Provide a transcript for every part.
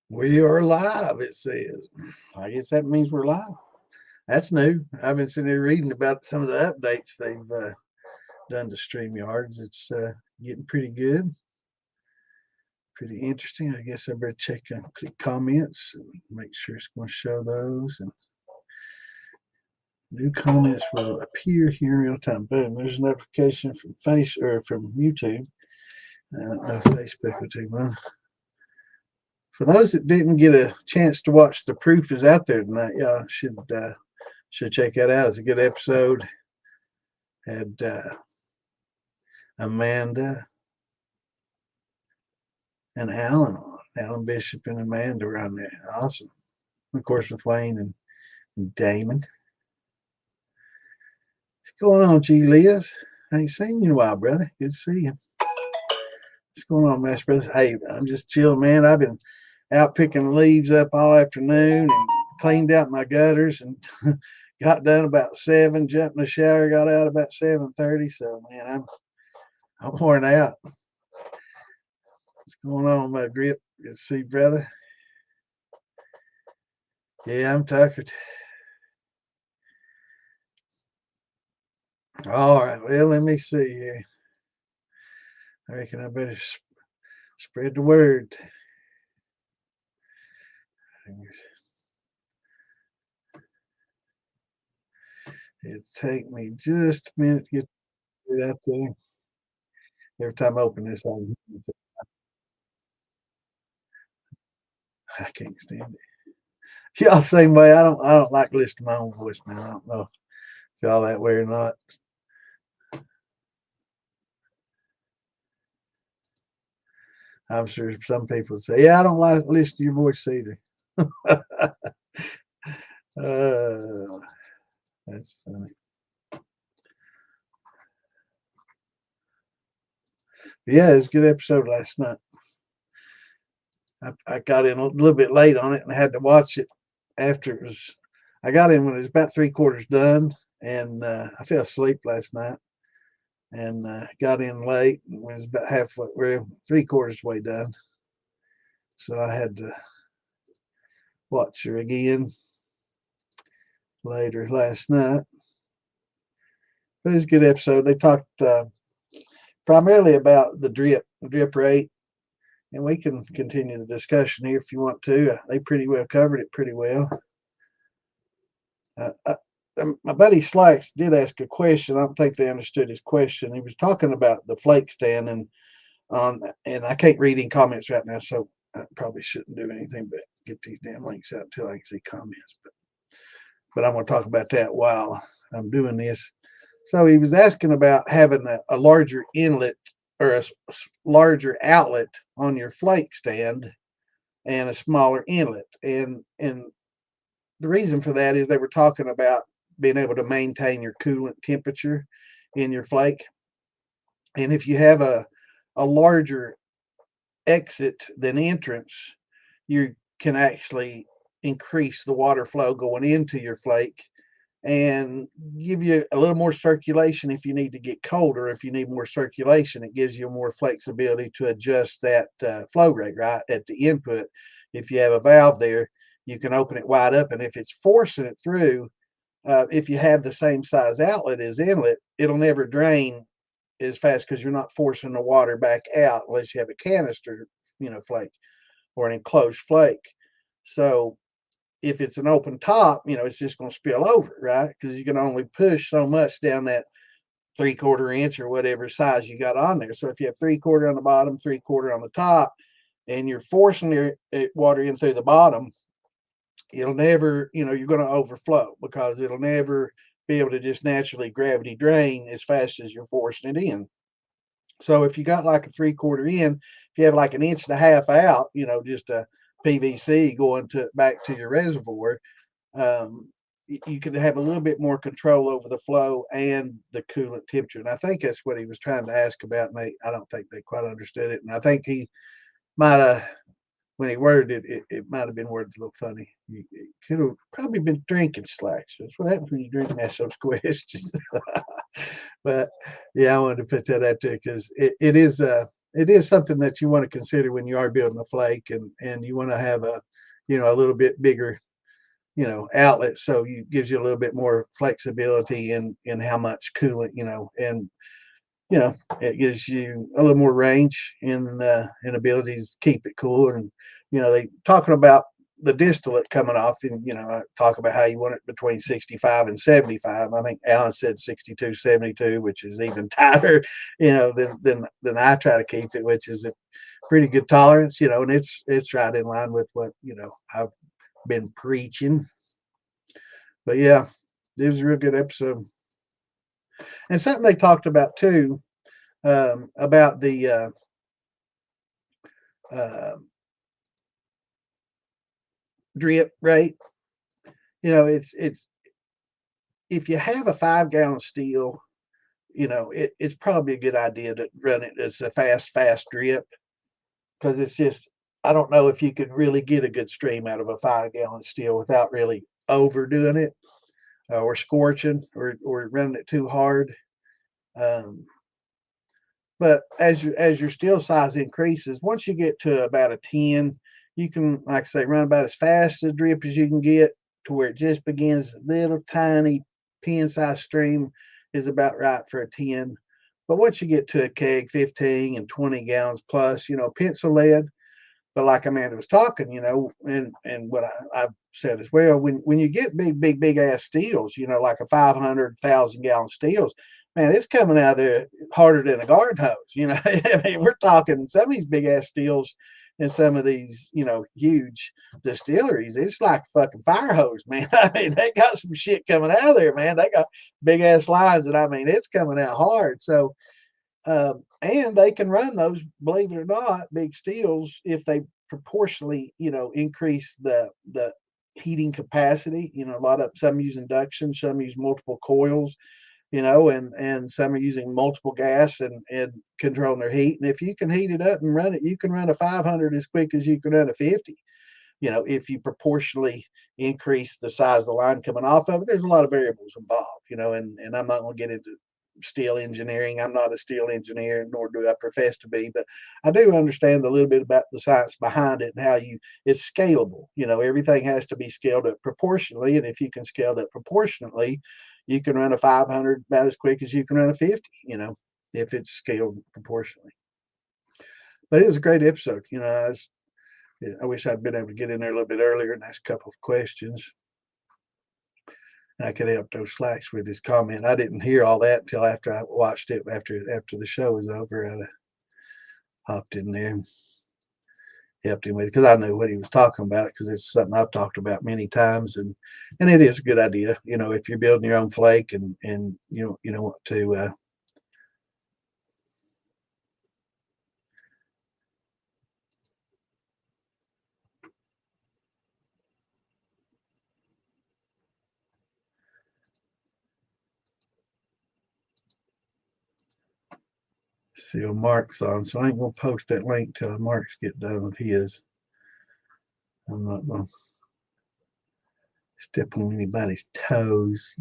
We are live, it says. I guess that means we're live. That's new. I've been sitting there reading about some of the updates they've done to StreamYards. It's getting pretty good, pretty interesting. I guess I better check and click comments and make sure it's going to show those. And new comments will appear here in real time. Boom, there's a notification from from YouTube. I don't know if Facebook will take one. For those that didn't get a chance to watch The Proof is Out There tonight, y'all should check that out. It's a good episode. Had Amanda and Alan Bishop and Amanda were on there. Awesome. Of course, with Wayne and Damon. What's going on, G. Liz? I ain't seen you in a while, brother. Good to see you. What's going on, Master Brothers? Hey, I'm just chilling, man. I've been out picking leaves up all afternoon and cleaned out my gutters and got done about 7. Jumped in the shower, got out about 7:30. So, man, I'm worn out. What's going on, my grip? Good to see you, brother. Yeah, I'm tuckered. All right, well, let me see here. I reckon I better spread the word. It'll take me just a minute to get it out there. Every time I open this, I can't stand it. Y'all same way. I don't like listening to my own voice, man. I don't know if y'all that way or not. I'm sure some people say, yeah, I don't like listening to your voice either. uh, that's funny. But yeah, it was a good episode last night. I got in a little bit late on it and I had to watch it after it was. I got in when it was about 3/4 done, and I fell asleep last night and got in late and was about halfway, well, 3/4 way done. So I had to watch her again later last night. But it was a good episode. They talked primarily about the drip rate, and we can continue the discussion here if you want to. They pretty well covered it pretty well. My buddy Slacks did ask a question. I don't think they understood his question. He was talking about the flake stand, and I can't read any comments right now, so I probably shouldn't do anything but get these damn links out until I can see comments. But I'm going to talk about that while I'm doing this. So he was asking about having a larger inlet or a larger outlet on your flake stand and a smaller inlet. And the reason for that is they were talking about being able to maintain your coolant temperature in your flake. And if you have a larger exit than entrance, you can actually increase the water flow going into your flake and give you a little more circulation if you need to get colder. If you need more circulation, it gives you more flexibility to adjust that flow rate right at the input. If you have a valve there, you can open it wide up, and if it's forcing it through, if you have the same size outlet as inlet, it'll never drain as fast because you're not forcing the water back out unless you have a canister, flake or an enclosed flake. So if it's an open top, it's just going to spill over, right? Because you can only push so much down that 3/4 inch or whatever size you got on there. So if you have 3/4 on the bottom, 3/4 on the top, and you're forcing the water in through the bottom, it'll never, you're going to overflow because it'll never be able to just naturally gravity drain as fast as you're forcing it in. So if you got like a 3/4 in, if you have like 1.5 inches out, just a PVC going to back to your reservoir, you can have a little bit more control over the flow and the coolant temperature. And I think that's what he was trying to ask about. And I don't think they quite understood it. And I think he might have, when he worded it might have been worded a little funny. He could have probably been drinking Slacks. That's what happens when you drink and ask those questions. But yeah, I wanted to put that out there because it is it is something that you want to consider when you are building a flake, and you want to have a, a little bit bigger, outlet, so you gives you a little bit more flexibility in how much coolant, and it gives you a little more range in abilities to keep it cool. And they talking about the distillate coming off, and I talk about how you want it between 65 and 75. I think Alan said 62, 72, which is even tighter, than I try to keep it, which is a pretty good tolerance, and it's right in line with what I've been preaching. But yeah, it was a real good episode. And something they talked about too, about the uh, drip rate. It's if you have a 5 gallon still, it's probably a good idea to run it as a fast drip, because it's just, I don't know if you could really get a good stream out of a 5 gallon still without really overdoing it, or scorching, or running it too hard. Um, but as your still size increases, once you get to about a 10, you can, like I say, run about as fast a drip as you can get, to where it just begins a little tiny pen size stream is about right for a 10. But once you get to a keg, 15 and 20 gallons plus, pencil lead. But like Amanda was talking, and what I've said as well, when you get big ass steels, like a 500,000 gallon steels, man, it's coming out of there harder than a garden hose. I mean, we're talking some of these big ass steels in some of these, huge distilleries. It's like a fucking fire hose, man. I mean, they got some shit coming out of there, man. They got big ass lines, and I mean, it's coming out hard. So, and they can run those, believe it or not, big steels, if they proportionally, increase the heating capacity. A lot of, some use induction, some use multiple coils, and some are using multiple gas and controlling their heat. And if you can heat it up and run it, you can run a 500 as quick as you can run a 50. If you proportionally increase the size of the line coming off of it. There's a lot of variables involved, and I'm not going to get into steel engineering. I'm not a steel engineer, nor do I profess to be, but I do understand a little bit about the science behind it and how it's scalable. Everything has to be scaled up proportionally, and if you can scale it up proportionately, you can run a 500 about as quick as you can run a 50, if it's scaled proportionally. But it was a great episode. I wish I'd been able to get in there a little bit earlier and ask a couple of questions. I could help those slacks with his comment. I didn't hear all that until after I watched it. After the show was over, I hopped in there and helped him with it, because I knew what he was talking about, because it's something I've talked about many times, and it is a good idea. If you're building your own flake, and you want to see what Mark's on. So I ain't gonna post that link till Mark's get done with his. I'm not gonna step on anybody's toes.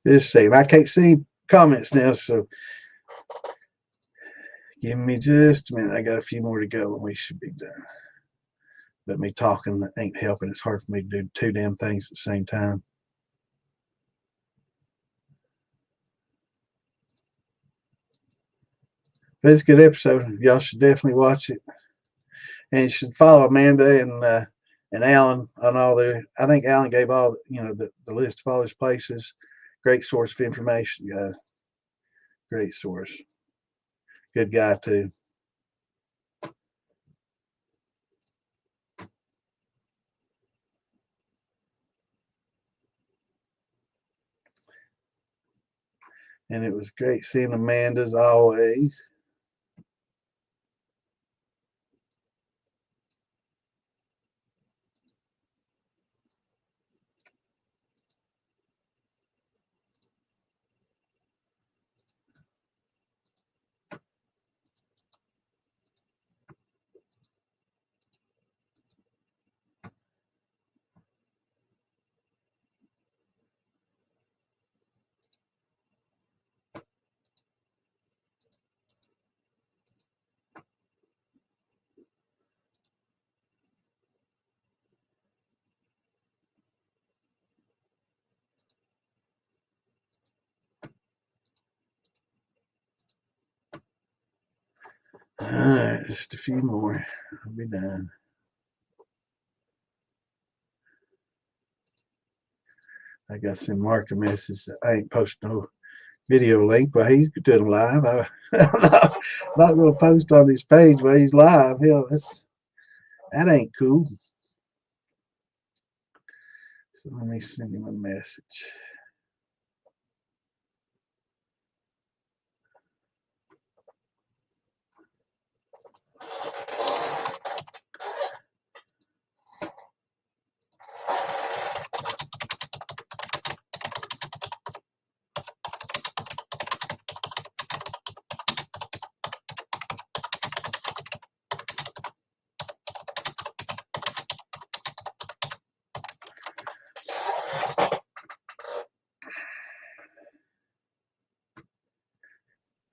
Just saying, I can't see comments now, so give me just a minute. I got a few more to go, and we should be done. But me talking ain't helping. It's hard for me to do two damn things at the same time. But it's a good episode. Y'all should definitely watch it, and you should follow Amanda and Alan on all their. I think Alan gave all the list of all his places. Great source of information, guys. Great source. Good guy too. And it was great seeing Amanda as always. right, just a few more. I'll be done. I got some Mark a message that I ain't posting no video link while he's doing live. I'm not going to post on his page while he's live. Hell, that ain't cool. So let me send him a message.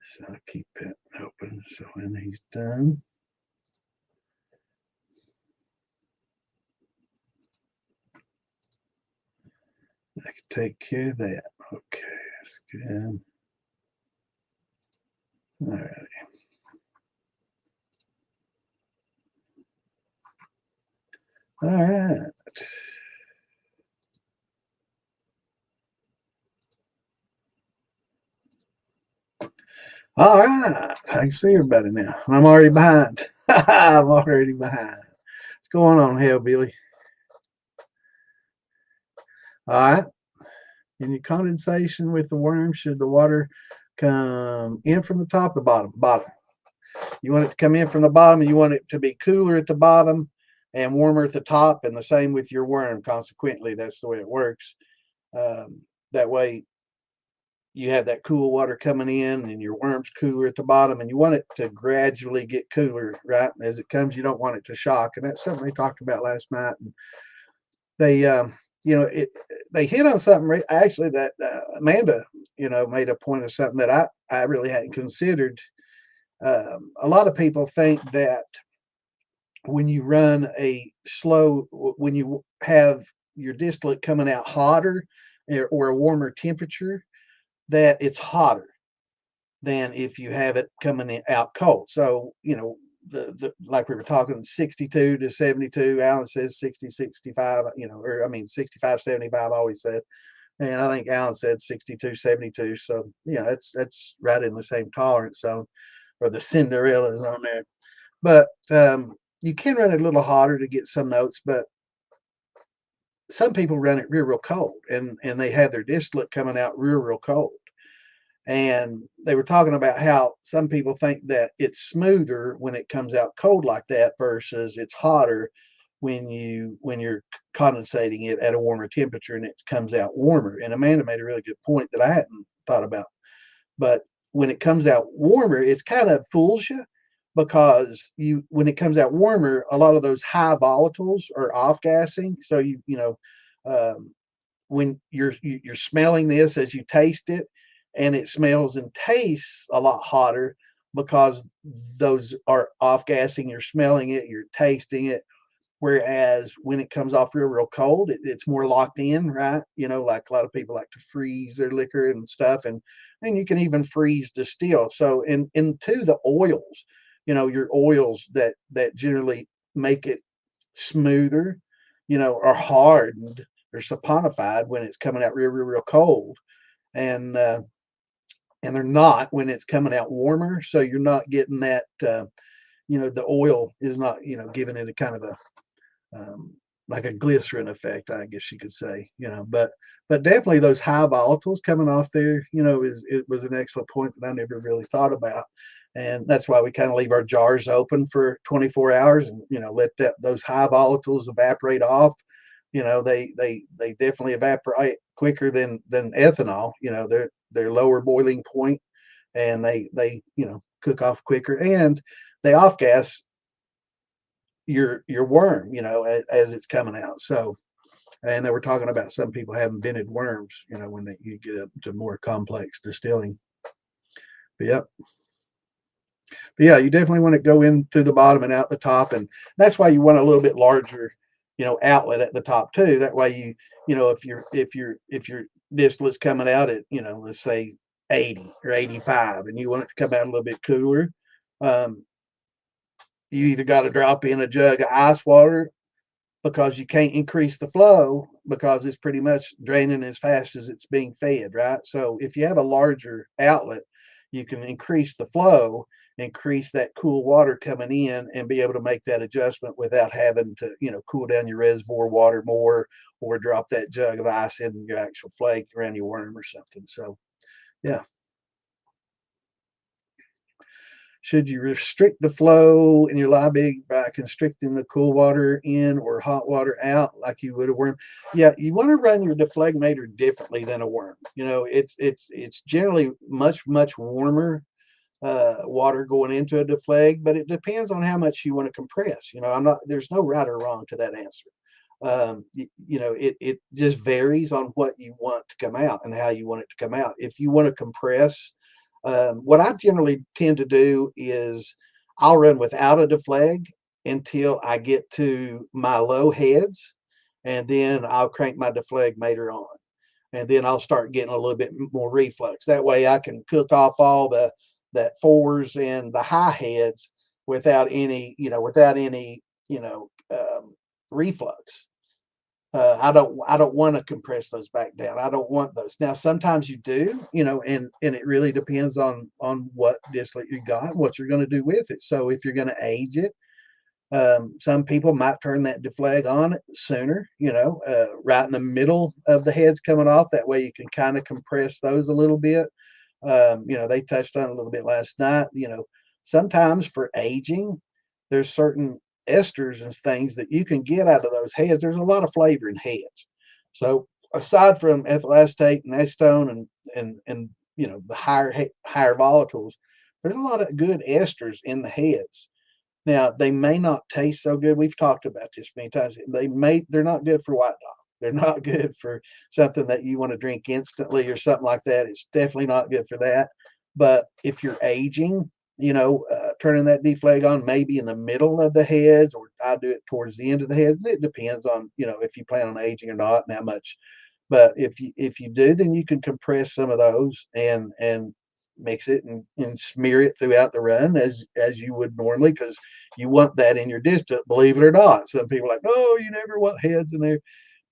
So I'll keep it open so when he's done, I can take care of that. Okay, that's good. All right. All right. All right. I can see everybody now. I'm already behind. I'm already behind. What's going on, Hellbilly? All right. In your condensation with the worm, should the water come in from the top or the bottom? Bottom. You want it to come in from the bottom, and you want it to be cooler at the bottom and warmer at the top, and the same with your worm. Consequently, that's the way it works. That way, you have that cool water coming in, and your worm's cooler at the bottom, and you want it to gradually get cooler, right? As it comes, you don't want it to shock, and that's something they talked about last night. And they, they hit on something actually that Amanda, made a point of something that I really hadn't considered. A lot of people think that when you run when you have your distillate coming out hotter or a warmer temperature, that it's hotter than if you have it coming out cold. So, the like we were talking 62 to 72, Alan says 60, 65, or I mean 65, 75, I always said. And I think Alan said 62, 72. So yeah, that's right in the same tolerance zone, or the Cinderella's on there. But you can run it a little hotter to get some notes, but some people run it real cold, and they have their distillate coming out real cold. And they were talking about how some people think that it's smoother when it comes out cold like that versus it's hotter when you're condensating it at a warmer temperature and it comes out warmer. And Amanda made a really good point that I hadn't thought about. But when it comes out warmer, it's kind of fools you, because when it comes out warmer, a lot of those high volatiles are off gassing. So when you're smelling this as you taste it, and it smells and tastes a lot hotter because those are off gassing. You're smelling it, you're tasting it. Whereas when it comes off real cold, it's more locked in, right? Like a lot of people like to freeze their liquor and stuff, and you can even freeze distill. So into the oils, your oils that generally make it smoother, are hardened or saponified when it's coming out real cold, and they're not when it's coming out warmer. So you're not getting that. The oil is not giving it a kind of a like a glycerin effect, I guess you could say. But definitely those high volatiles coming off there, it was an excellent point that I never really thought about. And that's why we kind of leave our jars open for 24 hours and let those high volatiles evaporate off. They definitely evaporate quicker than ethanol. They're lower boiling point, and they cook off quicker, and they off gas your worm, as it's coming out. So, and they were talking about some people having vented worms, when you get up to more complex distilling. But yep. But yeah, you definitely want to go into the bottom and out the top, and that's why you want a little bit larger, outlet at the top too. That way if your distillate's coming out at, let's say 80 or 85, and you want it to come out a little bit cooler, um, you either got to drop in a jug of ice water because you can't increase the flow because it's pretty much draining as fast as it's being fed, right? So if you have a larger outlet, you can increase the flow, increase that cool water coming in, and be able to make that adjustment without having to, cool down your reservoir water more or drop that jug of ice in your actual flake around your worm or something. So, yeah. Should you restrict the flow in your liebig by constricting the cool water in or hot water out like you would a worm? Yeah, you want to run your deflegmator differently than a worm. It's generally much warmer water going into a defleg, but it depends on how much you want to compress. There's no right or wrong to that answer. It just varies on what you want to come out and how you want it to come out. If you want to compress, what I generally tend to do is I'll run without a defleg until I get to my low heads, and then I'll crank my deflegmator on, and then I'll start getting a little bit more reflux. That way I can cook off all that fours and the high heads without any reflux. I don't want to compress those back down. I don't want those. Now sometimes you do, and it really depends on what distillate you got, what you're going to do with it. So if you're going to age it, some people might turn that deflag on sooner, right in the middle of the heads coming off. That way you can kind of compress those a little bit. They touched on it a little bit last night. Sometimes for aging, there's certain esters and things that you can get out of those heads. There's a lot of flavor in heads. So aside from ethyl acetate and acetone and the higher volatiles, there's a lot of good esters in the heads. Now they may not taste so good. We've talked about this many times. They're not good for white dog. They're not good for something that you want to drink instantly or something like that. It's definitely not good for that. But if you're aging, turning that deflag on maybe in the middle of the heads, or I do it towards the end of the heads. It depends on, if you plan on aging or not and how much. But if you do, then you can compress some of those and mix it and smear it throughout the run as you would normally, because you want that in your distillate, believe it or not. Some people are like, oh, you never want heads in there.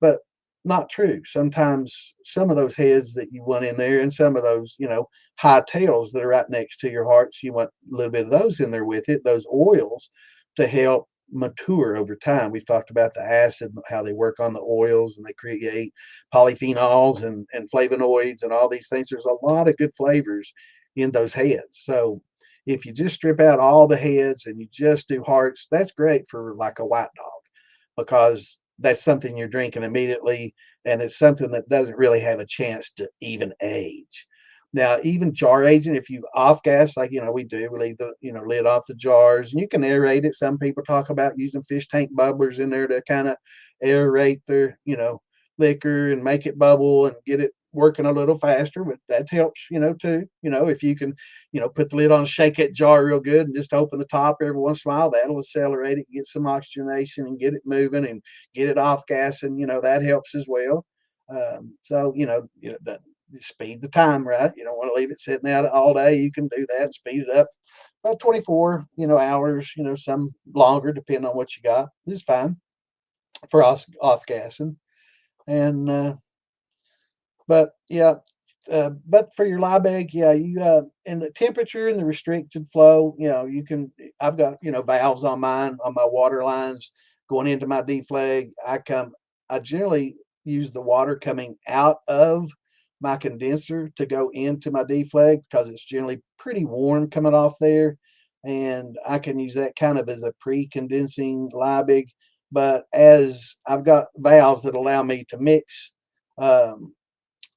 But not true. Sometimes some of those heads that you want in there and some of those, high tails that are right next to your hearts, you want a little bit of those in there with it, those oils to help mature over time. We've talked about the acid, how they work on the oils and they create polyphenols and flavonoids and all these things. There's a lot of good flavors in those heads. So if you just strip out all the heads and you just do hearts, that's great for like a white dog, because that's something you're drinking immediately, and it's something that doesn't really have a chance to even age. Now, even jar aging, if you off gas, like we do, we leave the lid off the jars, and you can aerate it. Some people talk about using fish tank bubblers in there to kind of aerate their liquor and make it bubble and get it working a little faster. But that helps, too. If you can, put the lid on, shake that jar real good, and just open the top every once in a while, that'll accelerate it, get some oxygenation, and get it moving and get it off gas, and that helps as well. So speed the time, right? You don't want to leave it sitting out all day. You can do that and speed it up about 24 hours, some longer depending on what you got. This is fine for off gassing. And but yeah, but for your liebig, yeah, you and the temperature and the restricted flow, you can. I've got valves on mine on my water lines going into my deflag. I generally use the water coming out of my condenser to go into my deflag because it's generally pretty warm coming off there, and I can use that kind of as a pre-condensing liebig. But as I've got valves that allow me to mix.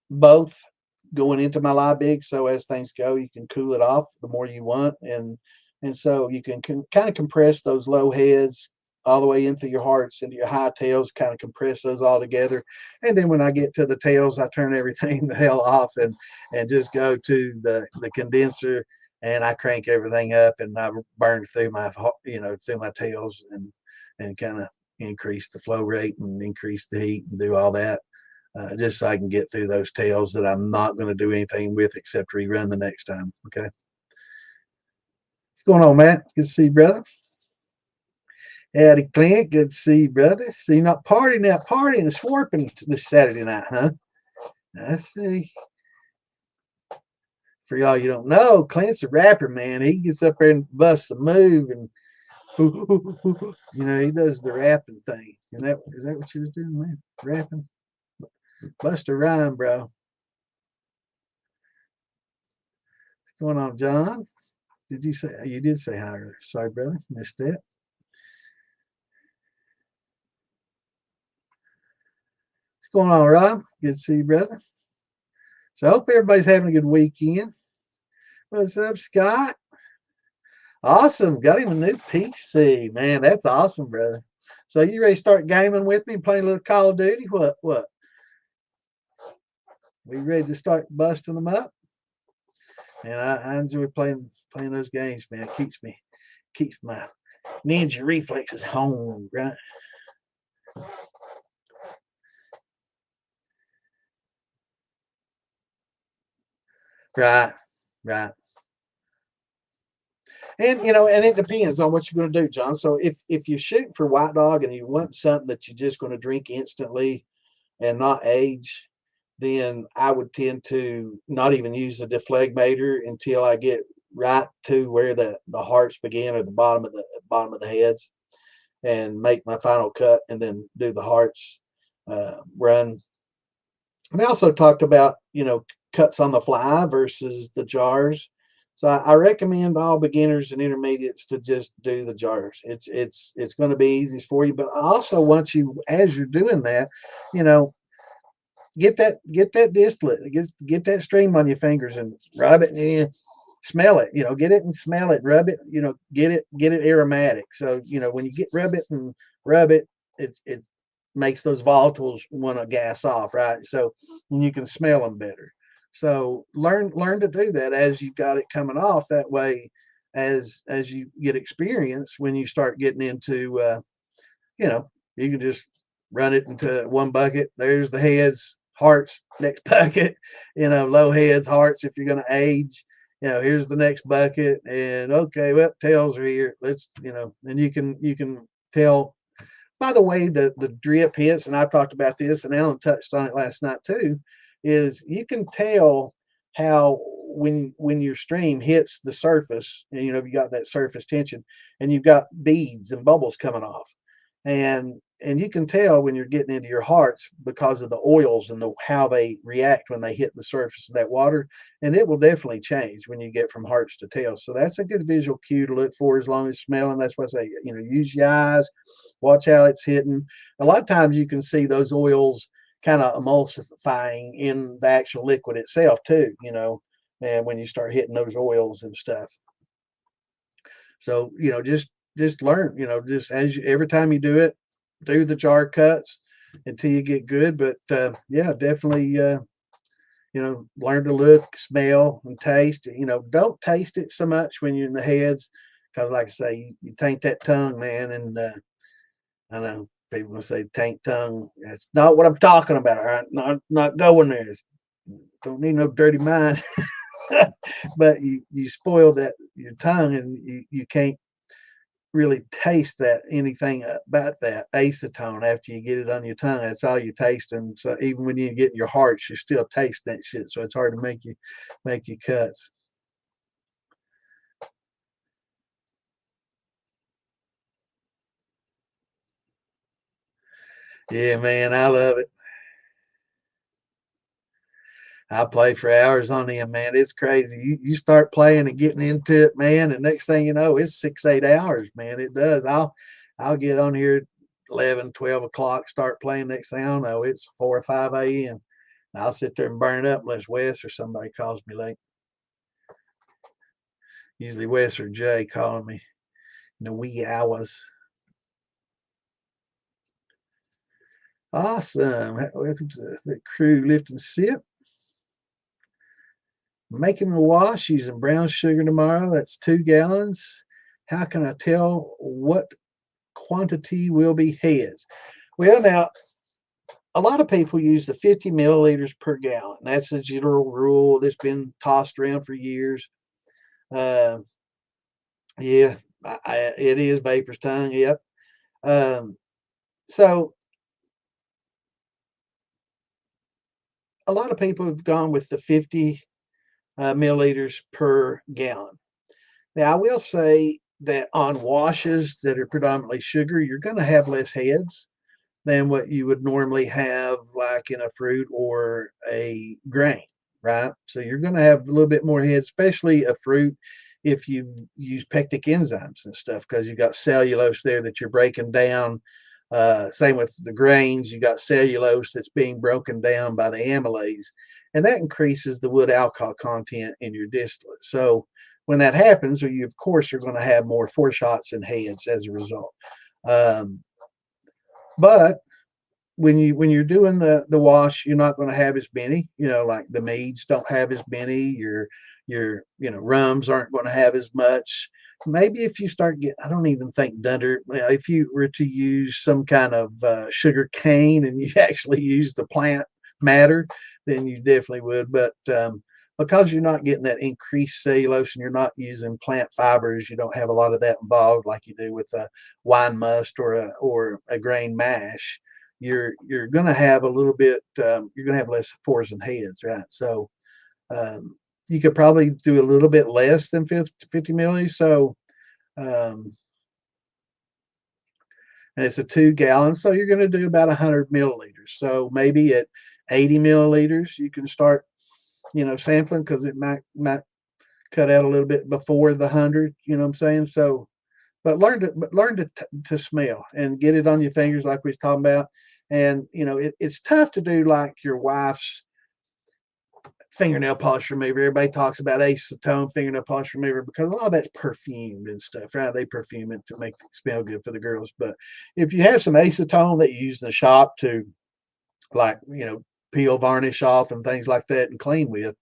Both going into my liebig, so as things go you can cool it off the more you want, and so you can kind of compress those low heads all the way into your hearts, into your high tails, kind of compress those all together. And then when I get to the tails, I turn everything the hell off and just go to the condenser, and I crank everything up, and I burn through my through my tails and kind of increase the flow rate and increase the heat and do all that, just so I can get through those tails that I'm not going to do anything with except rerun the next time. Okay. What's going on, Matt? Good to see you, brother. Howdy, Clint. Good to see you, brother. So you're not partying and swarping this Saturday night, huh? I see. For y'all you don't know, Clint's a rapper, man. He gets up there and busts a move and he does the rapping thing. And that is that what you was doing, man? Rapping? Bust a rhyme, bro. What's going on, John? Did you say you did say hi? Sorry, brother. Missed that. What's going on, Rob? Good to see you, brother. So I hope everybody's having a good weekend. What's up, Scott? Awesome. Got him a new PC. Man, that's awesome, brother. So you ready to start gaming with me, playing a little Call of Duty? What? We ready to start busting them up? And I enjoy playing those games, man. It keeps my ninja reflexes honed, right? Right, right. And and it depends on what you're going to do, John. So if you're shooting for white dog and you want something that you're just going to drink instantly and not age, then I would tend to not even use the deflegmator until I get right to where the hearts begin, or the bottom of the heads, and make my final cut, and then do the hearts run. We also talked about cuts on the fly versus the jars. So I recommend all beginners and intermediates to just do the jars. It's going to be easiest for you. But I also want you, as you're doing that, you know, get that distillate, get that stream on your fingers and rub it and smell it. Get it and smell it, rub it. Get it aromatic. So when you rub it and rub it, it makes those volatiles want to gas off, right? So you can smell them better. So learn to do that as you got it coming off. That way, as you get experience, when you start getting into, you can just run it into one bucket. There's the heads, hearts, next bucket. Low heads, hearts. If you're going to age, here's the next bucket. And okay, well, tails are here. Let's, and you can tell by the way the drip hits, and I've talked about this, and Alan touched on it last night too, is you can tell how when your stream hits the surface, and you got that surface tension, and you've got beads and bubbles coming off, and you can tell when you're getting into your hearts because of the oils and how they react when they hit the surface of that water, and it will definitely change when you get from hearts to tails. So that's a good visual cue to look for, as long as smelling. That's why I say, use your eyes, watch how it's hitting. A lot of times you can see those oils kind of emulsifying in the actual liquid itself too, and when you start hitting those oils and stuff. So, just learn, just every time you do it, do the jar cuts until you get good. But yeah, definitely, learn to look, smell, and taste. Don't taste it so much when you're in the heads, because like I say, you taint that tongue, man. And I know people will say taint tongue. That's not what I'm talking about. All right, not going there. Don't need no dirty minds. But you spoil that your tongue, and you can't really taste that anything about that acetone after you get it on your tongue. That's all you taste. And so even when you get in your hearts, you still taste that shit. So it's hard to make you cuts. Yeah, man, I love it. I play for hours on them, man. It's crazy. You start playing and getting into it, man, and next thing you know, it's 6, 8 hours, man. It does. I'll get on here 11, 12 o'clock, start playing. Next thing I don't know, it's 4 or 5 a.m. I'll sit there and burn it up unless Wes or somebody calls me late. Usually Wes or Jay calling me in the wee hours. Awesome. Welcome to the crew lift and sip. Making a wash using brown sugar tomorrow. That's 2 gallons. How can I tell what quantity will be heads? Well, now, a lot of people use the 50 milliliters per gallon. That's a general rule that's been tossed around for years. Yeah, it is Vapor's tongue. Yep. So a lot of people have gone with the 50 milliliters per gallon. Now, I will say that on washes that are predominantly sugar, you're going to have less heads than what you would normally have, like in a fruit or a grain, right? So you're going to have a little bit more heads, especially a fruit if you use pectic enzymes and stuff, because you've got cellulose there that you're breaking down. Same with the grains, you got cellulose that's being broken down by the amylase, and that increases the wood alcohol content in your distillate. So when that happens, or you of course are going to have more foreshots and heads as a result. Um, but when you're doing the wash, you're not going to have as many. Like the meads don't have as many. Your rums aren't going to have as much. Maybe if you start getting, I don't even think Dunder. If you were to use some kind of sugar cane and you actually use the plant matter, then you definitely would. But because you're not getting that increased cellulose and you're not using plant fibers, you don't have a lot of that involved like you do with a wine must or a grain mash. You're going to have a little bit. You're going to have less fours and heads, right? So um, you could probably do a little bit less than 50 milliliters. So and it's a 2 gallon, so you're going to do about 100 milliliters. So maybe at 80 milliliters, you can start, sampling, because it might cut out a little bit before the 100. You know what I'm saying? So, but learn to smell and get it on your fingers, like we was talking about. And it's tough to do like your wife's fingernail polish remover. Everybody talks about acetone fingernail polish remover because a lot of that's perfumed and stuff, right? They perfume it to make it smell good for the girls. But if you have some acetone that you use in the shop to, like, peel varnish off and things like that and clean with,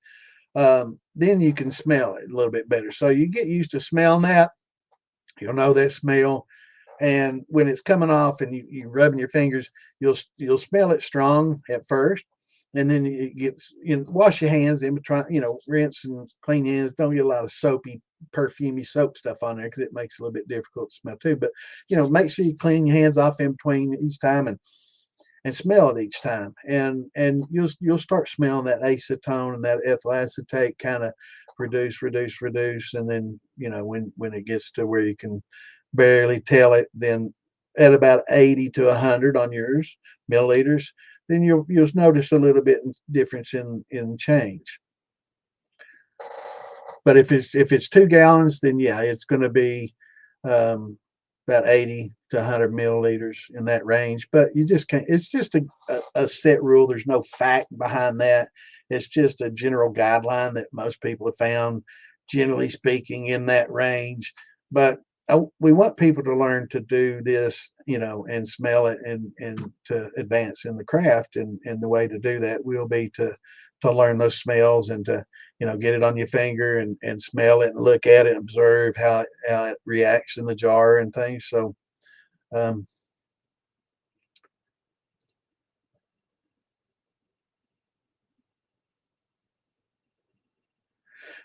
then you can smell it a little bit better. So you get used to smelling that. You'll know that smell. And when it's coming off and you rubbing your fingers, you'll smell it strong at first, and then it gets, wash your hands in between, rinse and clean your hands. Don't get a lot of soapy, perfumey soap stuff on there because it makes it a little bit difficult to smell too. But make sure you clean your hands off in between each time and smell it each time, and you'll start smelling that acetone and that ethyl acetate kind of reduce, and then when it gets to where you can barely tell it, then at about 80 to 100 on yours milliliters, then you'll notice a little bit difference in change. But if it's 2 gallons, then yeah, it's going to be about 80 to 100 milliliters in that range. But you just can't. It's just a set rule. There's no fact behind that. It's just a general guideline that most people have found, generally speaking, in that range. But we want people to learn to do this, and smell it, and to advance in the craft. And the way to do that will be to learn those smells and to get it on your finger and smell it and look at it and observe how it reacts in the jar and things. So um,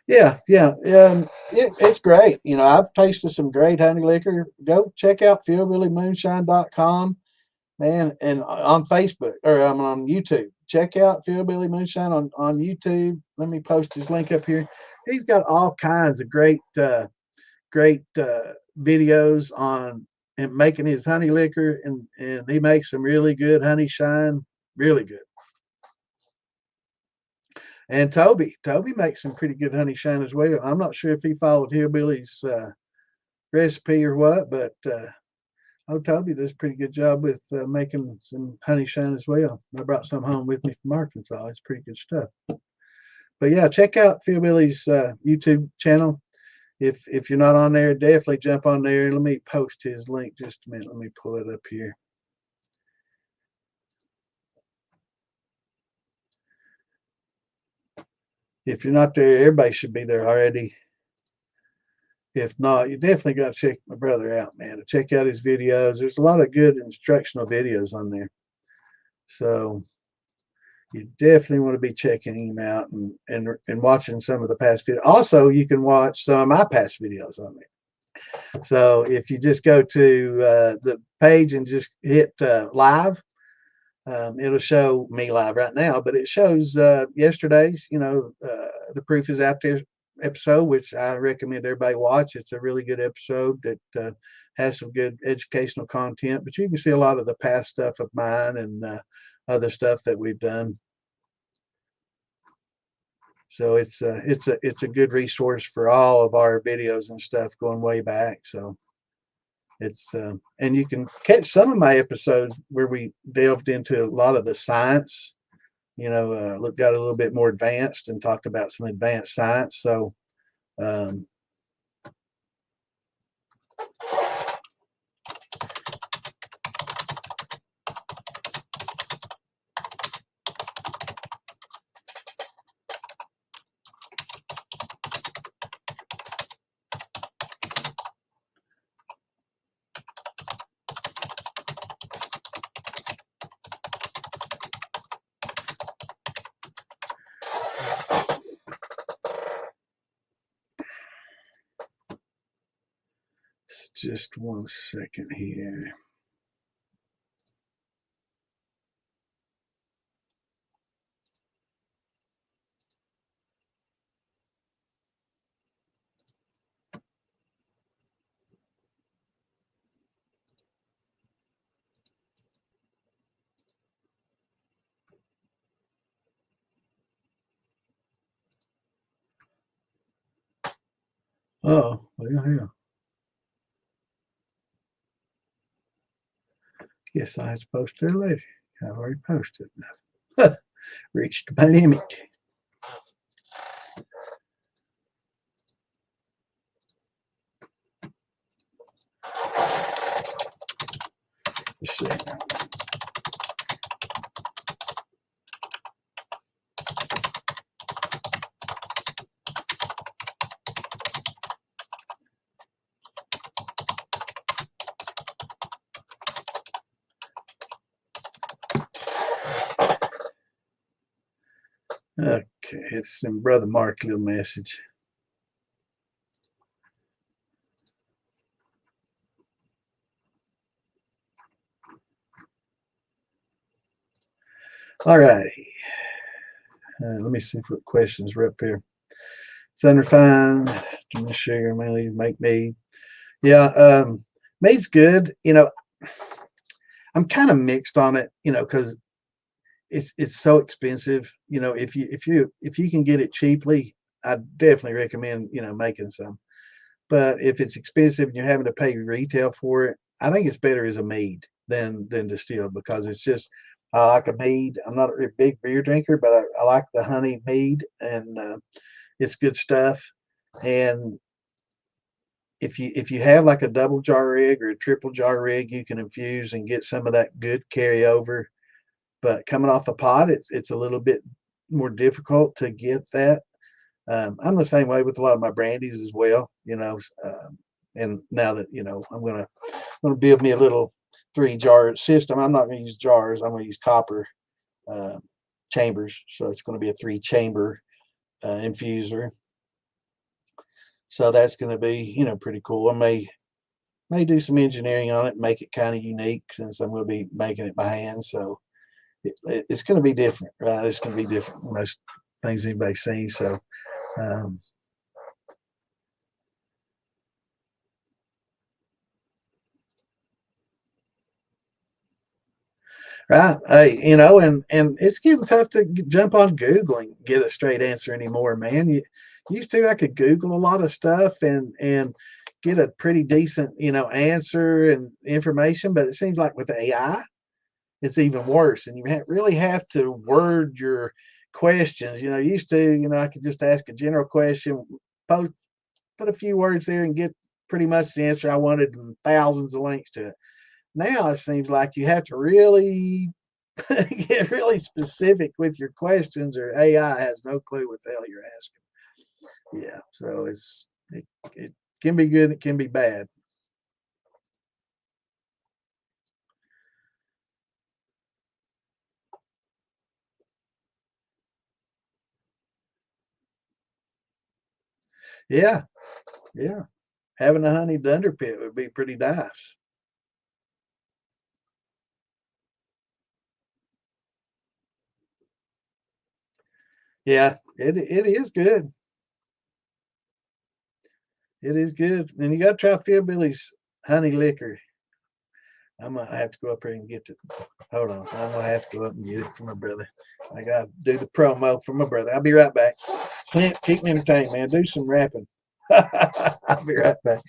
yeah, it's great. I've tasted some great honey liquor. Go check out fieldbillymoonshine.com, man, and on Facebook, or I'm on YouTube. Check out Fieldbilly Moonshine on YouTube. Let me post his link up here. He's got all kinds of great videos on and making his honey liquor, and he makes some really good honey shine, really good. And Toby makes some pretty good honey shine as well. I'm not sure if he followed Hillbilly's recipe or what, but Toby does a pretty good job with making some honey shine as well. I brought some home with me from Arkansas. It's pretty good stuff. But yeah, check out Hillbilly's YouTube channel. If you're not on there, definitely jump on there. Let me post his link just a minute. Let me pull it up here. If you're not there, everybody should be there already. If not, you definitely got to check my brother out, man. To check out his videos. There's a lot of good instructional videos on there. So you definitely want to be checking him out and watching some of the past videos. Also, you can watch some of my past videos on there. So if you just go to the page and just hit live, it'll show me live right now, but it shows yesterday's, the Proof is Out There episode, which I recommend everybody watch. It's a really good episode that has some good educational content, but you can see a lot of the past stuff of mine and other stuff that we've done. So it's a good resource for all of our videos and stuff going way back. So it's and you can catch some of my episodes where we delved into a lot of the science, got a little bit more advanced and talked about some advanced science. So um, just 1 second here. Oh, well, yeah. Guess I had to post there later. I've already posted. Reached my limit. Let's see. Okay, it's in Brother Mark little message. All righty. Let me see what questions are up here. It's unrefined. Too much sugar, mainly make mead. Yeah, mead's good. I'm kind of mixed on it. Because it's so expensive. If you can get it cheaply, I definitely recommend making some. But if it's expensive and you're having to pay retail for it, I think it's better as a mead than distilled because it's just I like a mead. I'm not a big beer drinker, but I like the honey mead and it's good stuff. And if you have like a double jar rig or a triple jar rig, you can infuse and get some of that good carryover. But coming off the pot, it's a little bit more difficult to get that. I'm the same way with a lot of my brandies as well, and now that I'm gonna build me a little 3-jar system. I'm not gonna use jars. I'm gonna use copper uh, chambers. So it's gonna be a 3-chamber infuser. So that's gonna be pretty cool. I may do some engineering on it, make it kind of unique since I'm gonna be making it by hand. So it's gonna be different, right? It's gonna be different from most things anybody's seen. So. Um, Right. And it's getting tough to jump on Google and get a straight answer anymore, man. You used to I could Google a lot of stuff and get a pretty decent, answer and information, but it seems like with AI, it's even worse. And you really have to word your questions. Used to, I could just ask a general question, post, put a few words there and get pretty much the answer I wanted and thousands of links to it. Now it seems like you have to really get really specific with your questions, or AI has no clue what the hell you're asking. Yeah, so it can be good, it can be bad. Yeah, yeah. having a honeyed underpit would be pretty nice. Yeah, it is good. It is good. And you got to try Philbilly's honey liquor. I'm gonna have to go up here and get it. Hold on, I'm gonna have to go up and get it for my brother. I gotta do the promo for my brother. I'll be right back. Clint, keep me entertained, man. Do some rapping. I'll be right back.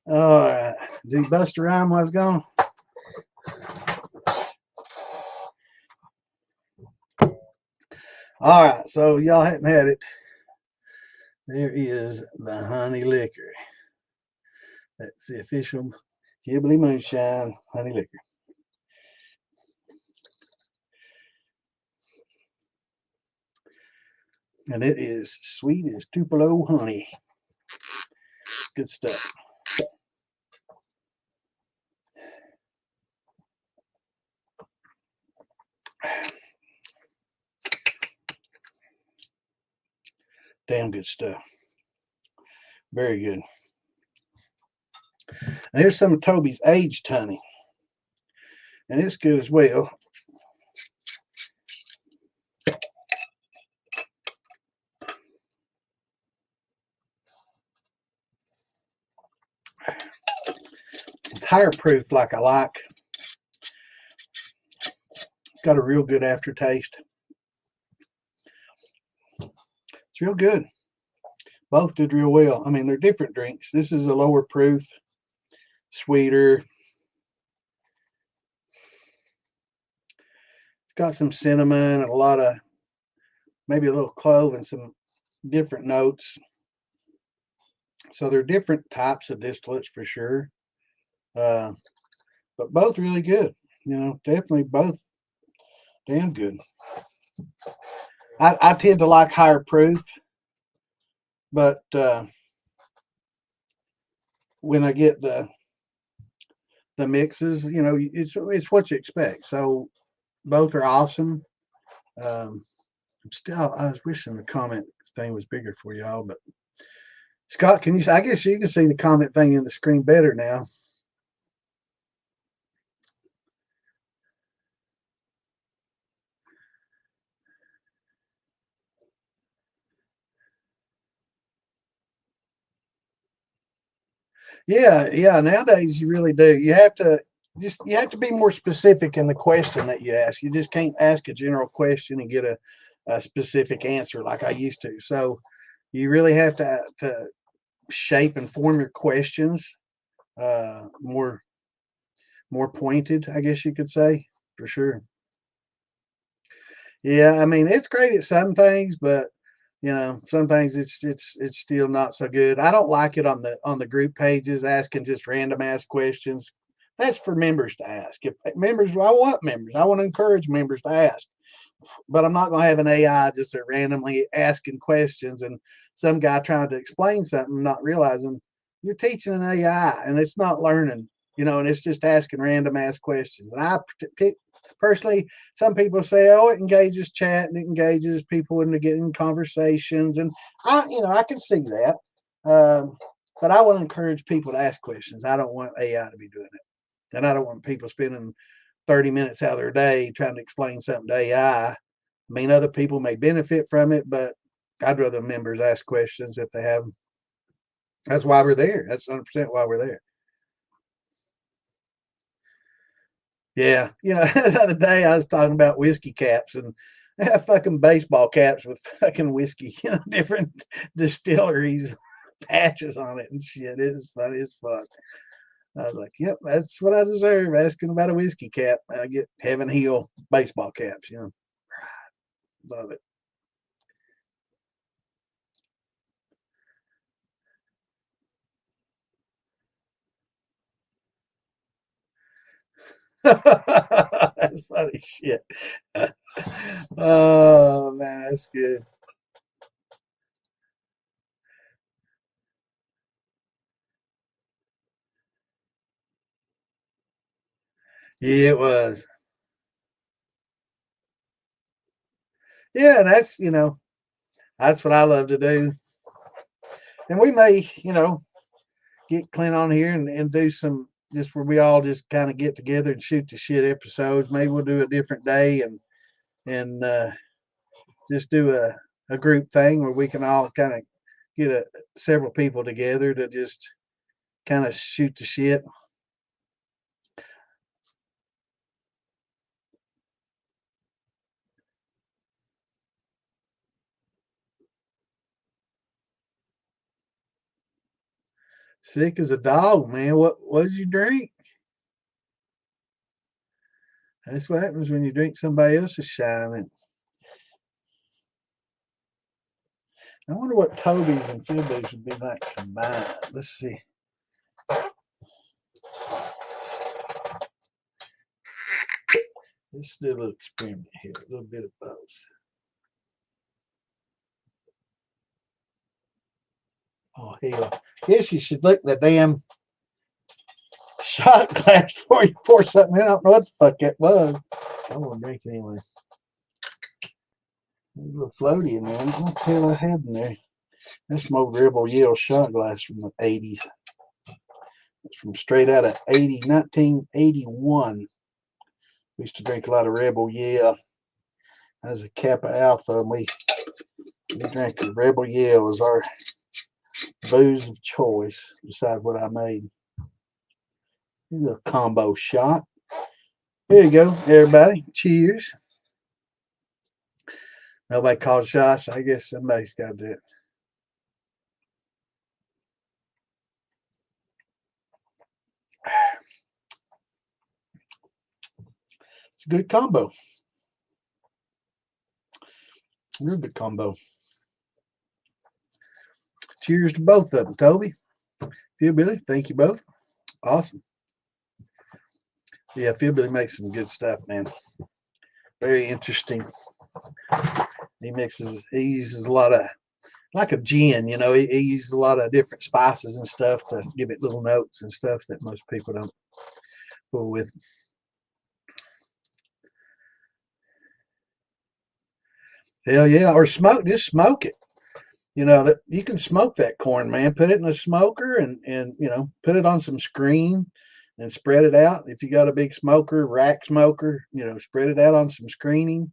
All right. Did Buster Rhyme was gone? All right. So y'all hadn't had it. There is the honey liquor. That's the official Hillbilly Moonshine honey liquor. And it is sweet as Tupelo honey. Good stuff. Damn good stuff. Very good. And here's some of Toby's aged honey. And it's good as well. It's higher proof like I like. It's got a real good aftertaste. It's real good. Both did real well. I mean, they're different drinks. This is a lower proof, sweeter. It's got some cinnamon and a lot of, maybe a little clove and some different notes. So they're different types of distillates for sure. But both really good. You know, definitely both damn good. I tend to like higher proof, but when I get the mixes, you know, it's what you expect. So both are awesome. I was wishing the comment thing was bigger for y'all, but Scott, can you? I guess you can see the comment thing in the screen better now. Yeah. Nowadays, you really do. You have to be more specific in the question that you ask. You just can't ask a general question and get a specific answer like I used to. So you really have to shape and form your questions more pointed, I guess you could say, for sure. Yeah, I mean it's great at some things, but You know, some things it's still not so good. I don't like it on the group pages asking just random ass questions. That's for members to ask. If members, I want members. I want to encourage members to ask, but I'm not going to have an AI just randomly asking questions and some guy trying to explain something, not realizing you're teaching an AI and it's not learning, you know, and it's just asking random ass questions. And I pick personally, some people say, oh, it engages chat and it engages people into getting conversations. And I can see that. But I want to encourage people to ask questions. I don't want AI to be doing it. And I don't want people spending 30 minutes out of their day trying to explain something to AI. I mean, other people may benefit from it, but I'd rather members ask questions if they have them. That's why we're there. That's 100% why we're there. Yeah. The other day I was talking about whiskey caps and they have fucking baseball caps with fucking whiskey, different distilleries patches on it and shit. It's funny as fuck. I was like, yep, that's what I deserve. Asking about a whiskey cap. I get Heaven Hill baseball caps, Love it. That's funny shit. Oh man, that's good. Yeah, it was. Yeah, that's what I love to do. And we may, get Clint on here and do some just where we all just kind of get together and shoot the shit episodes. Maybe we'll do a different day and just do a group thing where we can all kind of get several people together to just kind of shoot the shit. Sick as a dog, man. What did you drink? That's what happens when you drink somebody else's shine. I wonder what Toby's and Philby's would be like combined. Let's see. Let's do a little experiment here. A little bit of both. Oh hell! Guess you should look at the damn shot glass before you pour something in. I don't know what the fuck that was. I won't drink it anyway. There's a little floaty in there. What the hell I had in there? That's some old Rebel Yell shot glass from the 80s. It's from straight out of 1981. We used to drink a lot of Rebel Yell. As a Kappa Alpha, and we drank the Rebel Yell as our booze of choice, besides what I made. A little combo shot. Here you go, everybody. Cheers. Nobody called shots. I guess somebody's got to do it. It's a good combo. Real good combo. Cheers to both of them, Toby. Phil Billy, thank you both. Awesome. Yeah, Phil Billy makes some good stuff, man. Very interesting. He uses a lot of, like a gin, he uses a lot of different spices and stuff to give it little notes and stuff that most people don't fool with. Hell yeah, or just smoke it. That you can smoke that corn, man. Put it in a smoker and put it on some screen and spread it out. If you got a big smoker, rack smoker, spread it out on some screening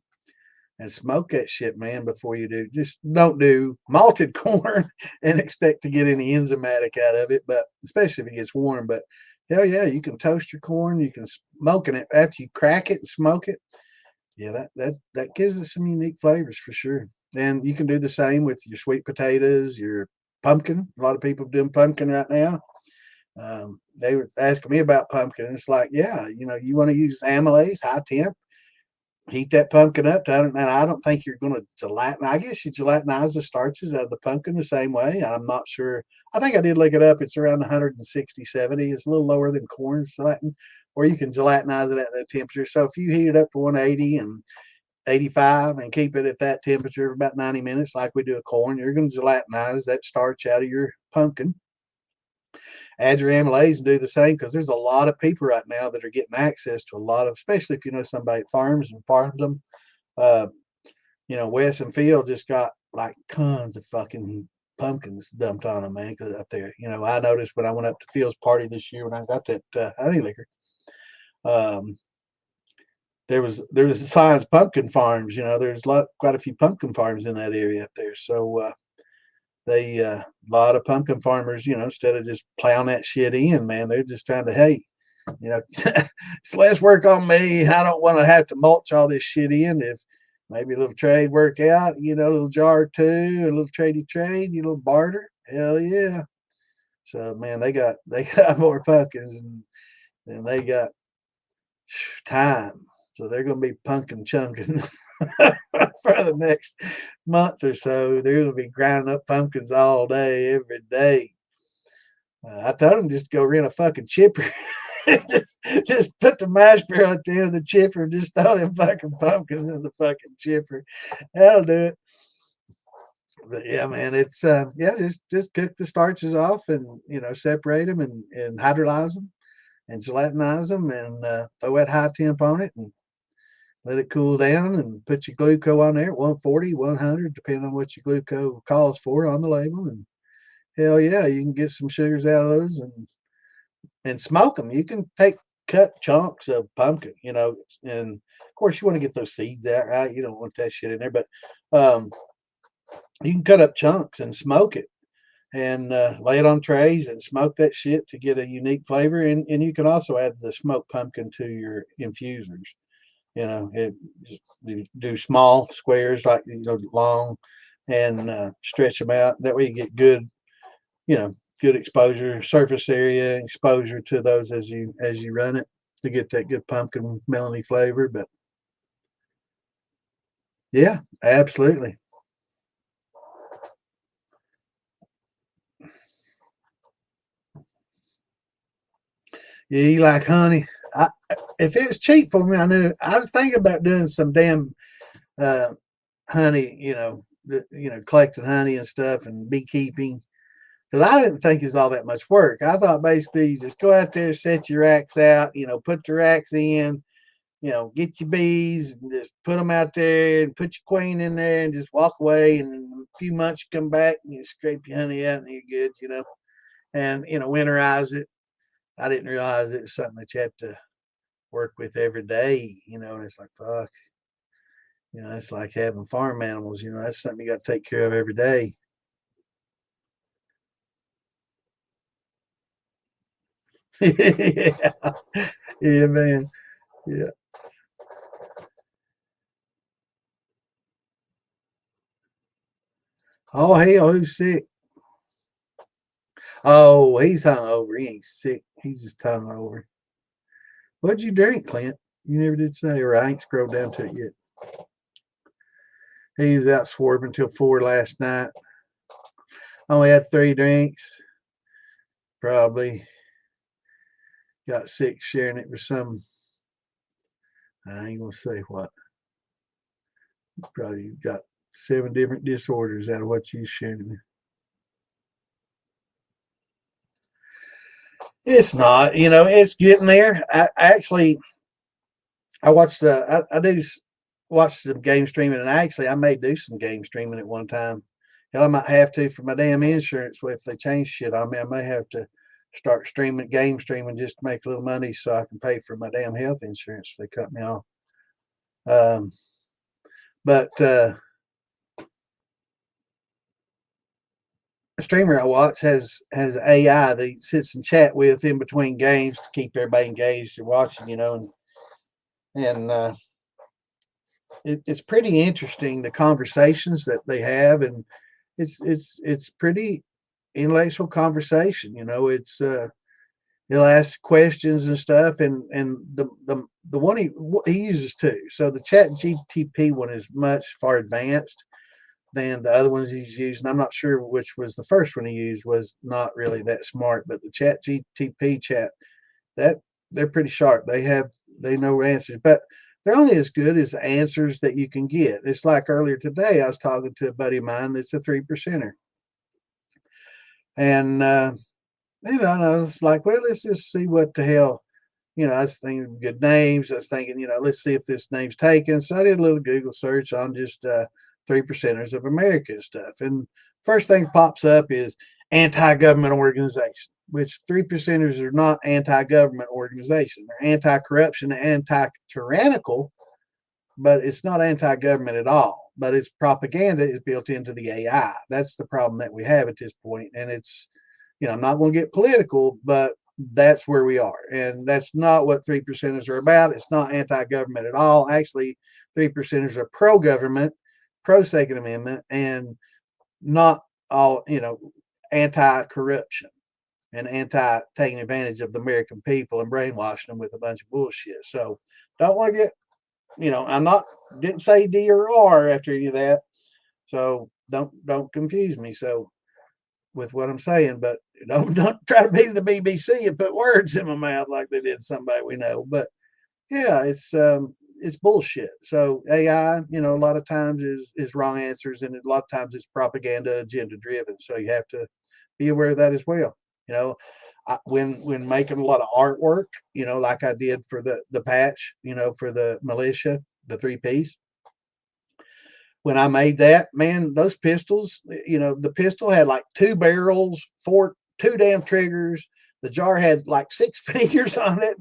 and smoke that shit, man, before you do. Just don't do malted corn and expect to get any enzymatic out of it, but especially if it gets warm. But hell yeah, you can toast your corn, you can smoke it after you crack it and smoke it. Yeah, that gives it some unique flavors for sure. And you can do the same with your sweet potatoes, your pumpkin. A lot of people are doing pumpkin right now. They were asking me about pumpkin. It's like, yeah, you want to use amylase, high temp, heat that pumpkin up to, and I don't think you're going to gelatin. I guess you gelatinize the starches out of the pumpkin the same way. I'm not sure. I think I did look it up. It's around 160, 70. It's a little lower than corn gelatin, or you can gelatinize it at that temperature. So if you heat it up to 180 and 85 and keep it at that temperature for about 90 minutes, like we do a corn, you're going to gelatinize that starch out of your pumpkin. Add your amylase and do the same, because there's a lot of people right now that are getting access to a lot of, especially if you know somebody that farms them. Uh, Wes and Phil just got like tons of fucking pumpkins dumped on them, man, cause up there. I noticed when I went up to Phil's party this year when I got that honey liquor, um, there was signs pumpkin farms. There's quite a few pumpkin farms in that area up there. So they a lot of pumpkin farmers, instead of just plowing that shit in, man, they're just trying to, hey, it's less work on me. I don't want to have to mulch all this shit in. If maybe a little trade work out, a little jar or two, a little trade, little barter. Hell yeah. So man, they got more pumpkins and they got time. So they're gonna be pumpkin chunking for the next month or so. They're gonna be grinding up pumpkins all day, every day. I told them just go rent a fucking chipper. just put the mash barrel at the end of the chipper and just throw them fucking pumpkins in the fucking chipper. That'll do it. But yeah, man, it's just cook the starches off and separate them and hydrolyze them and gelatinize them and throw that high temp on it and let it cool down and put your glucose on there, 140, 100, depending on what your glucose calls for on the label. And hell yeah, you can get some sugars out of those and smoke them. You can cut chunks of pumpkin, and of course you want to get those seeds out, right? You don't want that shit in there, but you can cut up chunks and smoke it and lay it on trays and smoke that shit to get a unique flavor. And you can also add the smoked pumpkin to your infusers. You do small squares, like long, and stretch them out. That way you get good exposure, surface area exposure to those as you run it to get that good pumpkin melony flavor. But yeah, absolutely. Yeah, you like honey? If it was cheap for me, I was thinking about doing some damn uh, honey, collecting honey and stuff and beekeeping. Because I didn't think it's all that much work. I thought basically you just go out there, set your racks out, put the racks in, get your bees, and just put them out there and put your queen in there and just walk away. And in a few months you come back and you scrape your honey out and you're good, and, winterize it. I didn't realize it was something that you had to work with every day, and it's like, fuck, it's like having farm animals, that's something you got to take care of every day. Yeah. Yeah, man. Yeah. Oh, hell, who's sick? Oh, he's hungover. He ain't sick. He's just hungover. What'd you drink, Clint? You never did say, or I ain't scrolled down to it yet. He was out swerving until 4 last night. Only had 3 drinks. Probably got sick sharing it with some. I ain't gonna say what. Probably got 7 different disorders out of what you sharing. It's not, it's getting there. I watched, I do watch some game streaming, and I may do some game streaming at one time. Hell, I might have to for my damn insurance. If they change shit on me, I may have to start game streaming just to make a little money so I can pay for my damn health insurance if they cut me off. But a streamer I watch has AI that he sits and chat with in between games to keep everybody engaged and watching, and it's pretty interesting, the conversations that they have, and it's pretty intellectual conversation. It's He'll ask questions and stuff, and the one he uses too. So the Chat GTP one is much far advanced than the other ones he's using. I'm not sure which was the first one he used, was not really that smart, but the Chat GTP chat, that they're pretty sharp. They know answers, but they're only as good as the answers that you can get. It's like earlier today, I was talking to a buddy of mine that's a 3%er, and and I was like, well, let's just see what the hell. I was thinking good names. I was thinking, let's see if this name's taken. So I did a little Google search on just 3%ers of America and stuff. And first thing pops up is anti-government organization, which 3%ers are not anti-government organization. They're anti-corruption, anti-tyrannical, but it's not anti-government at all. But its propaganda is built into the AI. That's the problem that we have at this point. And it's, I'm not going to get political, but that's where we are. And that's not what 3%ers are about. It's not anti-government at all. Actually, 3%ers are pro-government, pro-Second Amendment, and not all, anti-corruption and anti-taking advantage of the American people and brainwashing them with a bunch of bullshit. So don't want to get, I'm not, didn't say D or R after any of that. So don't confuse me. So with what I'm saying, but don't try to be the BBC and put words in my mouth like they did somebody we know. But yeah, it's bullshit. So AI, a lot of times is wrong answers, and a lot of times it's propaganda, agenda driven. So you have to be aware of that as well. You know, when making a lot of artwork, like I did for the patch, for the militia, the 3 piece, when I made that, man, those pistols, the pistol had like 2 barrels, two damn triggers. The jar had like 6 fingers on it,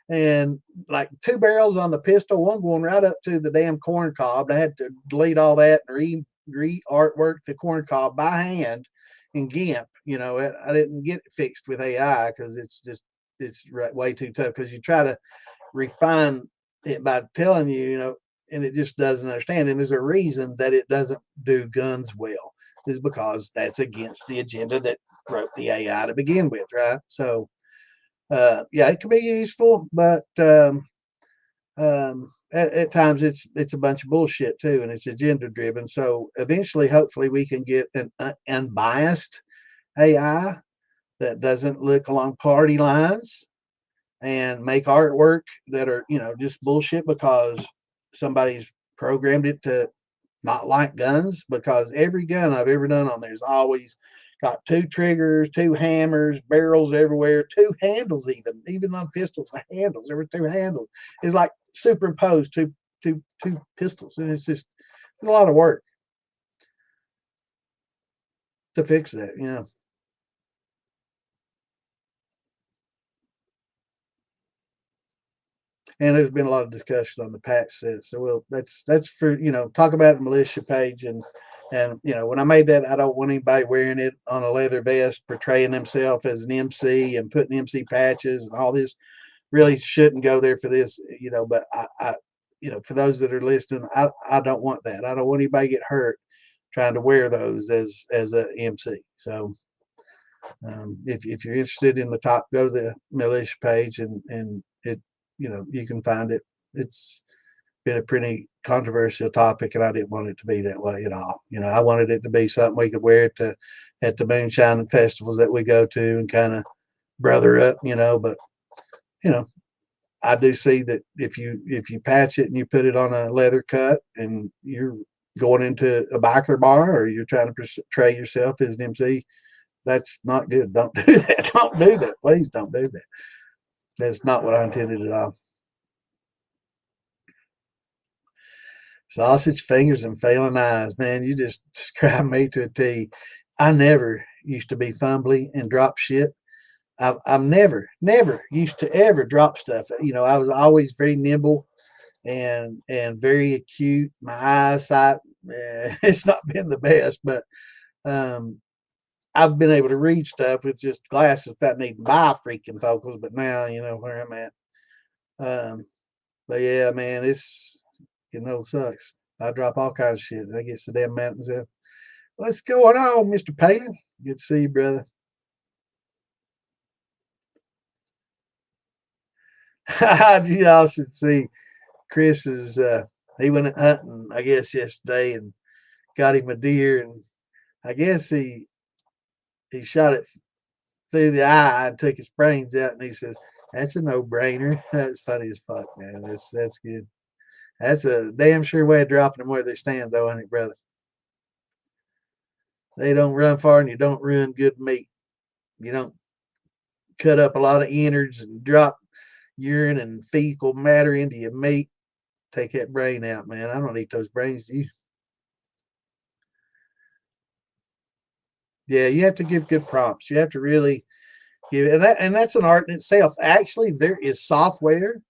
and like 2 barrels on the pistol, one going right up to the damn corn cob. I had to delete all that and re artwork the corn cob by hand in GIMP. I didn't get it fixed with AI because it's way too tough, because you try to refine it by telling and it just doesn't understand. And there's a reason that it doesn't do guns well, is because that's against the agenda that wrote the AI to begin with, right? So, yeah, it can be useful, but at times it's a bunch of bullshit too, and it's agenda driven. So eventually, hopefully, we can get an unbiased AI that doesn't look along party lines and make artwork that are just bullshit because somebody's programmed it to not like guns. Because every gun I've ever done on there's always got 2 triggers, 2 hammers, barrels everywhere, 2 handles, even on pistols, the handles, there were 2 handles. It's like superimposed two pistols, and it's just a lot of work to fix that. And there's been a lot of discussion on the patch set. So that's for talk about the militia page. And when I made that, I don't want anybody wearing it on a leather vest, portraying themselves as an MC and putting MC patches and all this. Really shouldn't go there for this. But I for those that are listening, I don't want that. I don't want anybody get hurt trying to wear those as an MC. So if you're interested in the top, go to the militia page, and it you can find it. It's been a pretty controversial topic, and I didn't want it to be that way at all. I wanted it to be something we could wear at the moonshine festivals that we go to and kind of brother up. But you know I do see that if you patch it and you put it on a leather cut and you're going into a biker bar, or you're trying to portray yourself as an MC, that's not good. Don't do that. Don't do that. Please don't do that. That's not what I intended at all. Sausage fingers and failing eyes, man. You just described me to a T. I never used to be fumbly and drop shit. I've never used to ever drop stuff. I was always very nimble and very acute. My eyesight, it's not been the best, but um, I've been able to read stuff with just glasses without needing bifocals. But now you know where I'm at. Um, but yeah, man, it's sucks. I drop all kinds of shit. I get so damn mad at myself. What's going on, Mr. Palin? Good to see you, brother. You all should see Chris's. He went hunting, I guess, yesterday and got him a deer, and I guess he shot it through the eye and took his brains out, and he says, "That's a no-brainer." That's funny as fuck, man. That's good. That's a damn sure way of dropping them where they stand, though, ain't it, brother? They don't run far, and you don't ruin good meat. You don't cut up a lot of innards and drop urine and fecal matter into your meat. Take that brain out, man. I don't eat those brains, do you? Yeah, you have to give good prompts. You have to really give, and that's an art in itself. Actually, there is software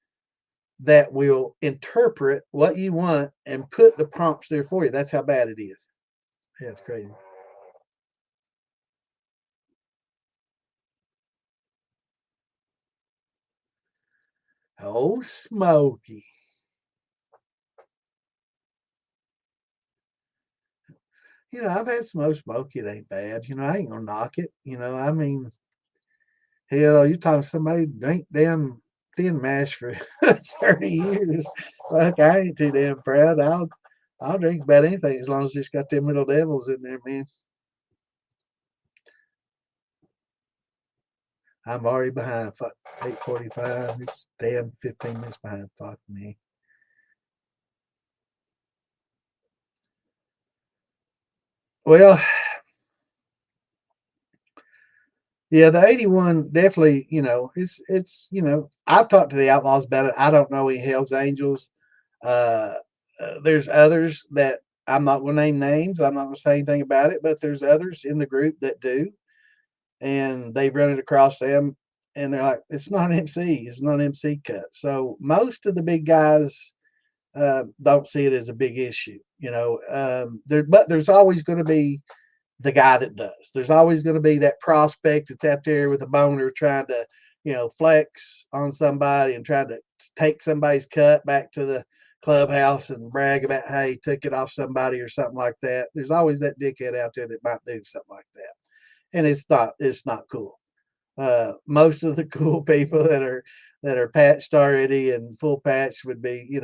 that will interpret what you want and put the prompts there for you. That's how bad it is. Yeah, it's crazy. Oh, Smoky. I've had some old Smoky. It ain't bad. I ain't gonna knock it. I mean, hell, you talking to somebody who drank damn thin mash for 30 years. Fuck, I ain't too damn proud. I'll drink about anything as long as it's got them little devils in there, man. I'm already behind. Fuck, 8:45. It's damn 15 minutes behind. Fuck me. Well, yeah, the 81 definitely, I've talked to the Outlaws about it. I don't know any Hells Angels. Uh, there's others that I'm not going to name names. I'm not going to say anything about it, but there's others in the group that do. And they've run it across them and they're like, it's not an MC, it's not an MC cut. So most of the big guys don't see it as a big issue, but there's always going to be the guy that does. There's always going to be that prospect that's out there with a boner trying to, flex on somebody and trying to take somebody's cut back to the clubhouse and brag about how he took it off somebody or something like that. There's always that dickhead out there that might do something like that. And it's not cool. Most of the cool people that are patched already and full patch would be,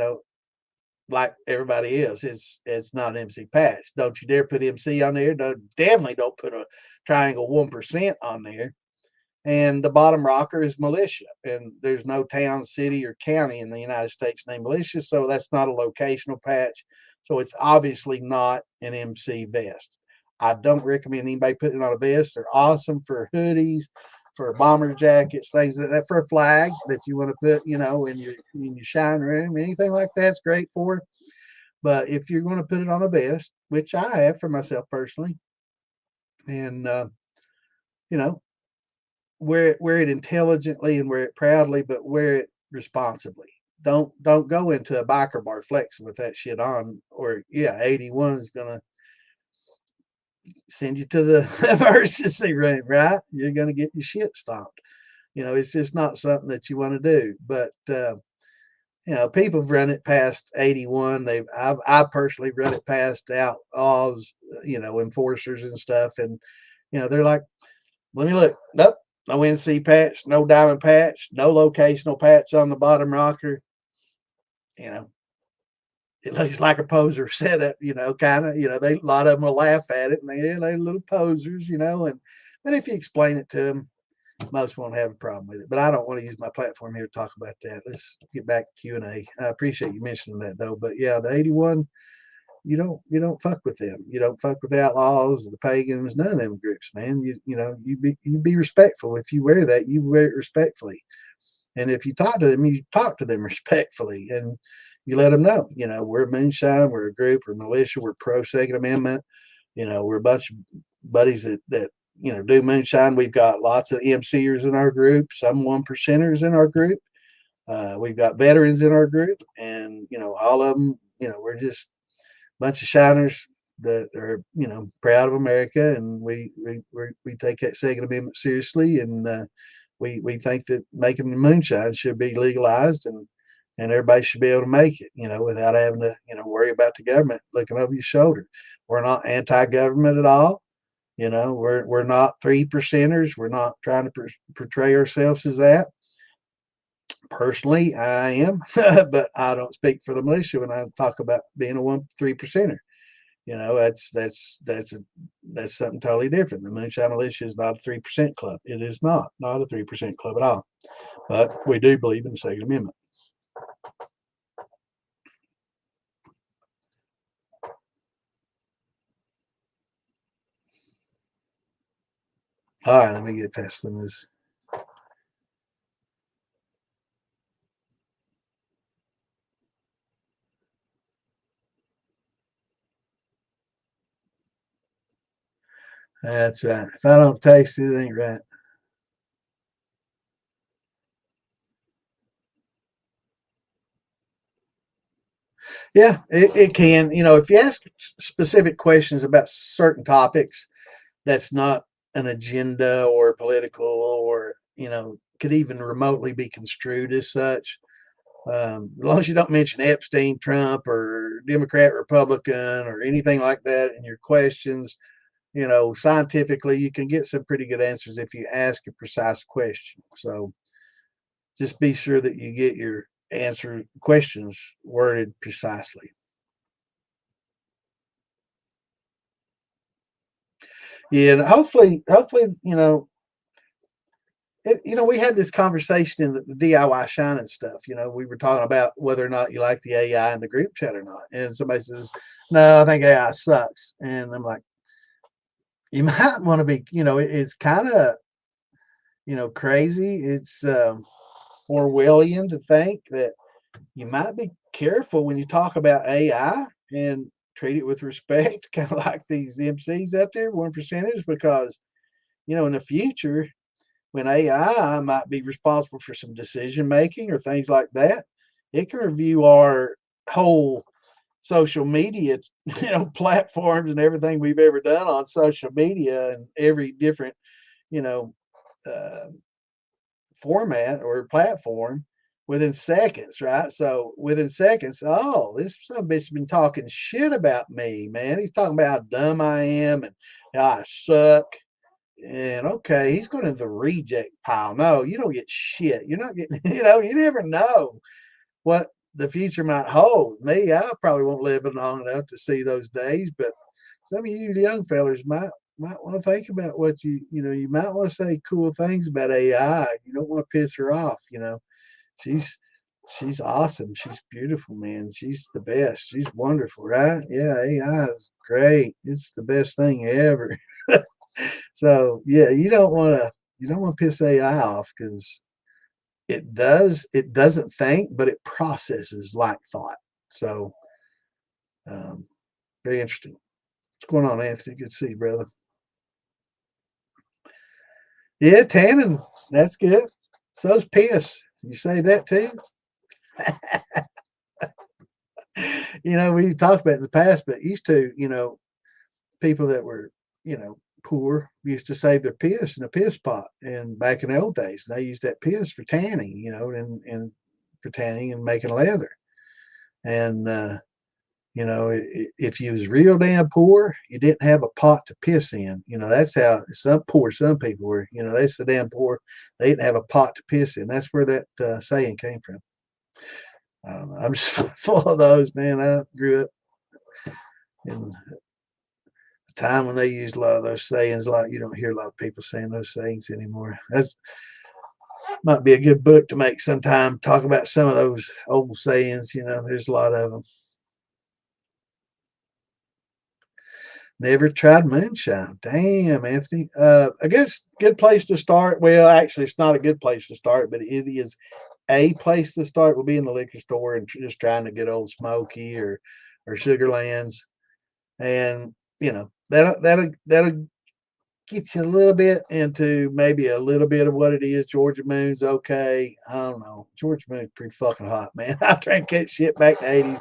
like everybody else. It's not MC patch. Don't you dare put MC on there. Definitely don't put a triangle 1% on there. And the bottom rocker is militia. And there's no town, city, or county in the United States named militia, so that's not a locational patch. So it's obviously not an MC vest. I don't recommend anybody putting it on a vest. They're awesome for hoodies, for bomber jackets, things like that, for a flag that you want to put, in your shine room, anything like that's great for. But if you're going to put it on a vest, which I have for myself personally, and you know, wear it intelligently and wear it proudly, but wear it responsibly. Don't go into a biker bar flexing with that shit on, or yeah, 81 is gonna send you to the emergency room, right? You're gonna get your shit stomped. It's just not something that you want to do. But people have run it past 81. I personally run it past outlaws, enforcers and stuff, and they're like, let me look. Nope, no NC patch, no diamond patch, no locational patch on the bottom rocker. You know, it looks like a poser setup. Kind of. They a lot of them will laugh at it, and they're little posers. But if you explain it to them, most won't have a problem with it. But I don't want to use my platform here to talk about that. Let's get back to Q&A. I appreciate you mentioning that though. But yeah, the 81, you don't fuck with them. You don't fuck with the outlaws, the pagans, none of them groups, man. You be respectful. If you wear that, you wear it respectfully. And if you talk to them, you talk to them respectfully, and you let them know, we're moonshine, we're a group, we're militia, we're pro Second Amendment. We're a bunch of buddies that do moonshine. We've got lots of MCers in our group, some 1%ers in our group. We've got veterans in our group, and all of them. We're just a bunch of shiners that are proud of America, and we take that Second Amendment seriously, and we think that making moonshine should be legalized, and everybody should be able to make it, without having to worry about the government looking over your shoulder. We're not anti-government at all. We're not 3%ers. We're not trying to portray ourselves as that. Personally, I am, but I don't speak for the militia when I talk about being a 3%er. That's something totally different. The Moonshine Militia is not a 3% club. It is not a 3% club at all. But we do believe in the Second Amendment. All right, let me get past this. That's right. If I don't taste it, it ain't right. Yeah, it can. If you ask specific questions about certain topics, that's not an agenda or political or, could even remotely be construed as such. As long as you don't mention Epstein, Trump, or Democrat, Republican, or anything like that in your questions, scientifically, you can get some pretty good answers if you ask a precise question. So just be sure that you get your answer questions worded precisely. Yeah, and hopefully, we had this conversation in the DIY shining stuff. We were talking about whether or not you like the AI in the group chat or not. And somebody says, no, I think AI sucks. And I'm like, you might want to be, it's kind of, crazy. It's Orwellian to think that you might be careful when you talk about AI and treat it with respect, kind of like these MCs out there, 1%ers, because, in the future, when AI might be responsible for some decision making or things like that, it can review our whole social media, platforms and everything we've ever done on social media and every different, you know, uh, format or platform within seconds, right? So within seconds, oh, this son bitch has been talking shit about me, man. He's talking about how dumb I am and how I suck. And okay, he's going to the reject pile. No, you don't get shit. You're not getting, you never know what the future might hold. Me, I probably won't live long enough to see those days, but some of you young fellers might want to think about what you might want to say cool things about AI. You don't want to piss her off. She's she's awesome. She's beautiful, man. She's the best. She's wonderful, right? Yeah, AI is great. It's the best thing ever. So yeah, you don't want to piss AI off because it doesn't think, but it processes like thought. So um, very interesting. What's going on, Anthony? Good to see you, brother. Yeah, tannin, that's good. So's piss. You say that too? We talked about it in the past, but used to, people that were, poor used to save their piss in a piss pot. And back in the old days, they used that piss for tanning, and for tanning and making leather. And if you was real damn poor, you didn't have a pot to piss in. That's how some people were. They so damn poor they didn't have a pot to piss in. That's where that saying came from. I don't know. I'm just full of those, man. I grew up in a time when they used a lot of those sayings. You don't hear a lot of people saying those sayings anymore. That's might be a good book to make sometime. Talk about some of those old sayings. There's a lot of them. Never tried moonshine. Damn, Anthony. I guess good place to start. Well, actually, it's not a good place to start, but it is a place to start. Will be in the liquor store and just trying to get Old Smoky or Sugarlands, and that'll get you a little bit into maybe a little bit of what it is. Georgia Moon's okay. I don't know. Georgia Moon's pretty fucking hot, man. I drank that shit back in the 80s.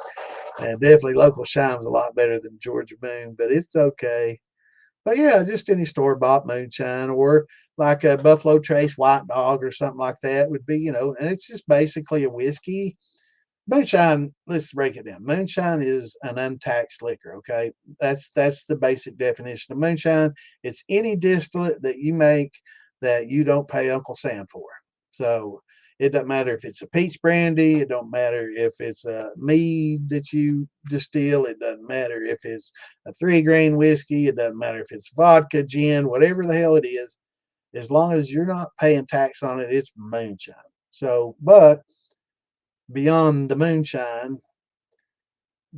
And definitely local shine was a lot better than Georgia Moon, but it's okay. But yeah, just any store bought moonshine or like a Buffalo Trace White Dog or something like that would be, and it's just basically a whiskey. Moonshine, let's break it down. Moonshine is an untaxed liquor, okay? That's the basic definition of moonshine. It's any distillate that you make that you don't pay Uncle Sam for. So It doesn't matter if it's a peach brandy. It don't matter if it's a mead that you distill. It doesn't matter if it's a 3-grain whiskey. It doesn't matter if it's vodka, gin, whatever the hell it is. As long as you're not paying tax on it, it's moonshine. So, but beyond the moonshine,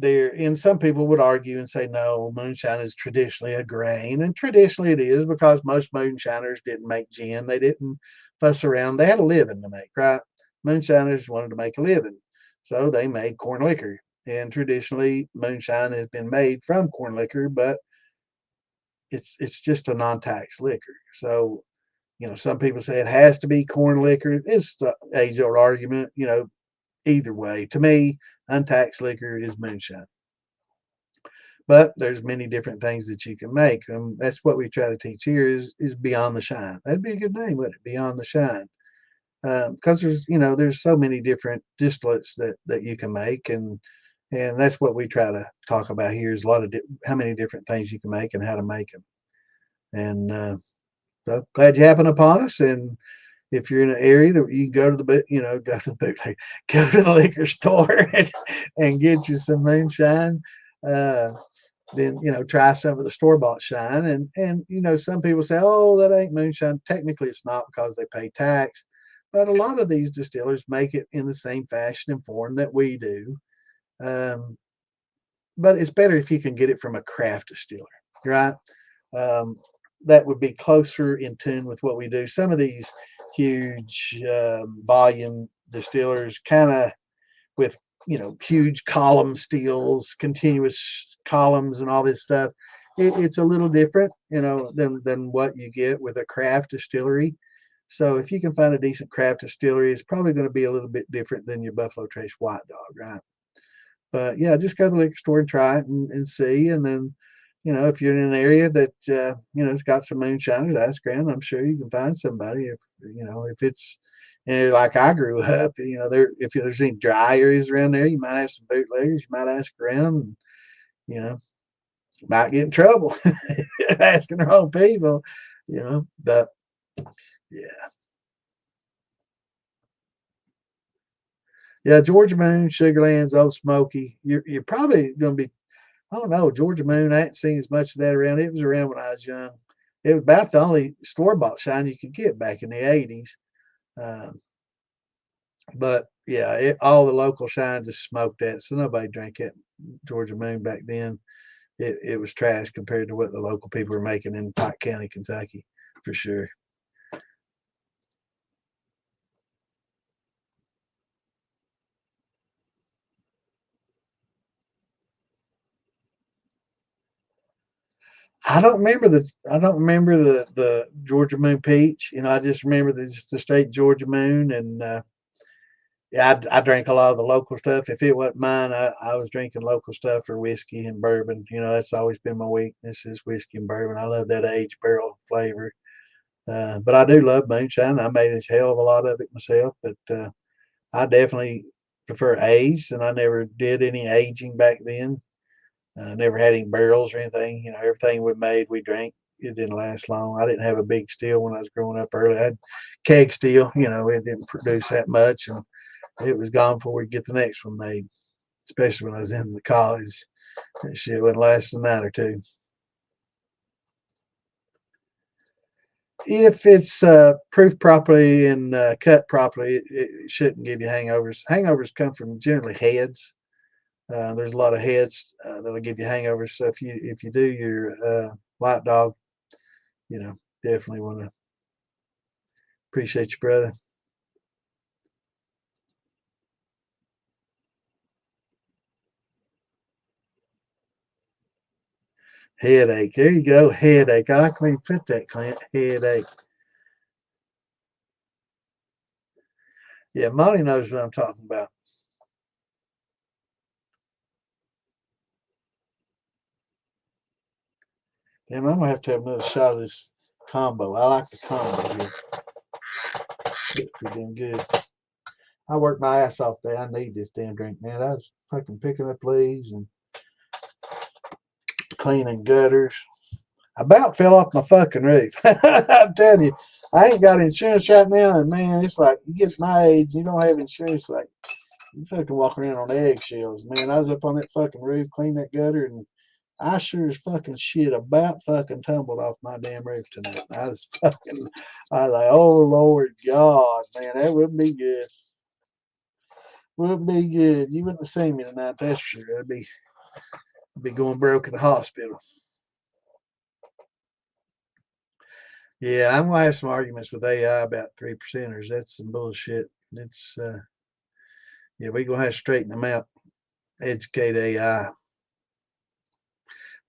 and some people would argue and say, no, moonshine is traditionally a grain, and traditionally it is because most moonshiners didn't make gin. They didn't fuss around. They had a living to make, right? Moonshiners wanted to make a living, so they made corn liquor. And traditionally, moonshine has been made from corn liquor, but it's just a non-tax liquor. So, some people say it has to be corn liquor. It's the age-old argument, either way. To me, untaxed liquor is moonshine. But there's many different things that you can make. And that's what we try to teach here is Beyond the Shine. That'd be a good name, wouldn't it? Beyond the Shine. Because there's so many different distillates that you can make, and that's what we try to talk about here is a lot of how many different things you can make and how to make them. And so glad you happened upon us. And if you're in an area that you can go to go to the liquor store and get you some moonshine, then try some of the store-bought shine. And some people say, oh, that ain't moonshine. Technically it's not because they pay tax, but a lot of these distillers make it in the same fashion and form that we do. But it's better if you can get it from a craft distiller, right? That would be closer in tune with what we do. Some of these huge volume distillers, kind of with huge column steels, continuous columns, and all this stuff. It's a little different, than what you get with a craft distillery. So if you can find a decent craft distillery, it's probably going to be a little bit different than your Buffalo Trace White Dog, right? But yeah, just go to the liquor store and try it and see. And then, if you're in an area that, it's got some moonshiners, ask around. I'm sure you can find somebody if it's, like I grew up, if there's any dry areas around there, you might have some bootleggers, you might ask around, and, might get in trouble asking the wrong people, but yeah. Yeah, Georgia Moon, Sugarlands, Old Smoky. You're probably going to be, I don't know, Georgia Moon. I ain't seen as much of that around. It was around when I was young. It was about the only store-bought shine you could get back in the 80s. But yeah, all the local shine just smoked that, so nobody drank that Georgia Moon back then. It was trash compared to what the local people were making in Pike County, Kentucky, for sure. I don't remember the Georgia Moon Peach. I just remember just the straight Georgia Moon, and yeah, I drank a lot of the local stuff. If it wasn't mine, I was drinking local stuff or whiskey and bourbon. That's always been my weakness is whiskey and bourbon. I love that aged barrel flavor. But I do love moonshine. I made a hell of a lot of it myself, but I definitely prefer aged, and I never did any aging back then. Never had any barrels or anything. Everything we made, we drank. It didn't last long. I didn't have a big still when I was growing up early. I had keg still. It didn't produce that much, and it was gone before we get the next one made. Especially when I was in the college, that shit wouldn't last a night or two. If it's proofed properly and cut properly, it shouldn't give you hangovers. Hangovers come from generally heads. There's a lot of heads that'll give you hangovers. So if you do your white dog, definitely want to appreciate your brother. Headache. There you go. Headache. I like when you put that, Clint. Headache. Yeah, Monty knows what I'm talking about. Damn, I'm gonna have to have another shot of this combo. I like the combo here. It's pretty damn good. I worked my ass off there. I need this damn drink, man. I was fucking picking up leaves and cleaning gutters. I about fell off my fucking roof. I'm telling you, I ain't got insurance right now, and man, it's like you get my age, you don't have insurance, like you fucking walk around on eggshells, man. I was up on that fucking roof, cleaned that gutter, and I sure as fucking shit about fucking tumbled off my damn roof tonight. I was like, oh Lord God, man, that wouldn't be good. Wouldn't be good. You wouldn't have seen me tonight, that's for sure. I'd be going broke at the hospital. Yeah, I'm gonna have some arguments with AI about 3%ers. That's some bullshit. It's yeah, we're gonna have to straighten them out, educate AI.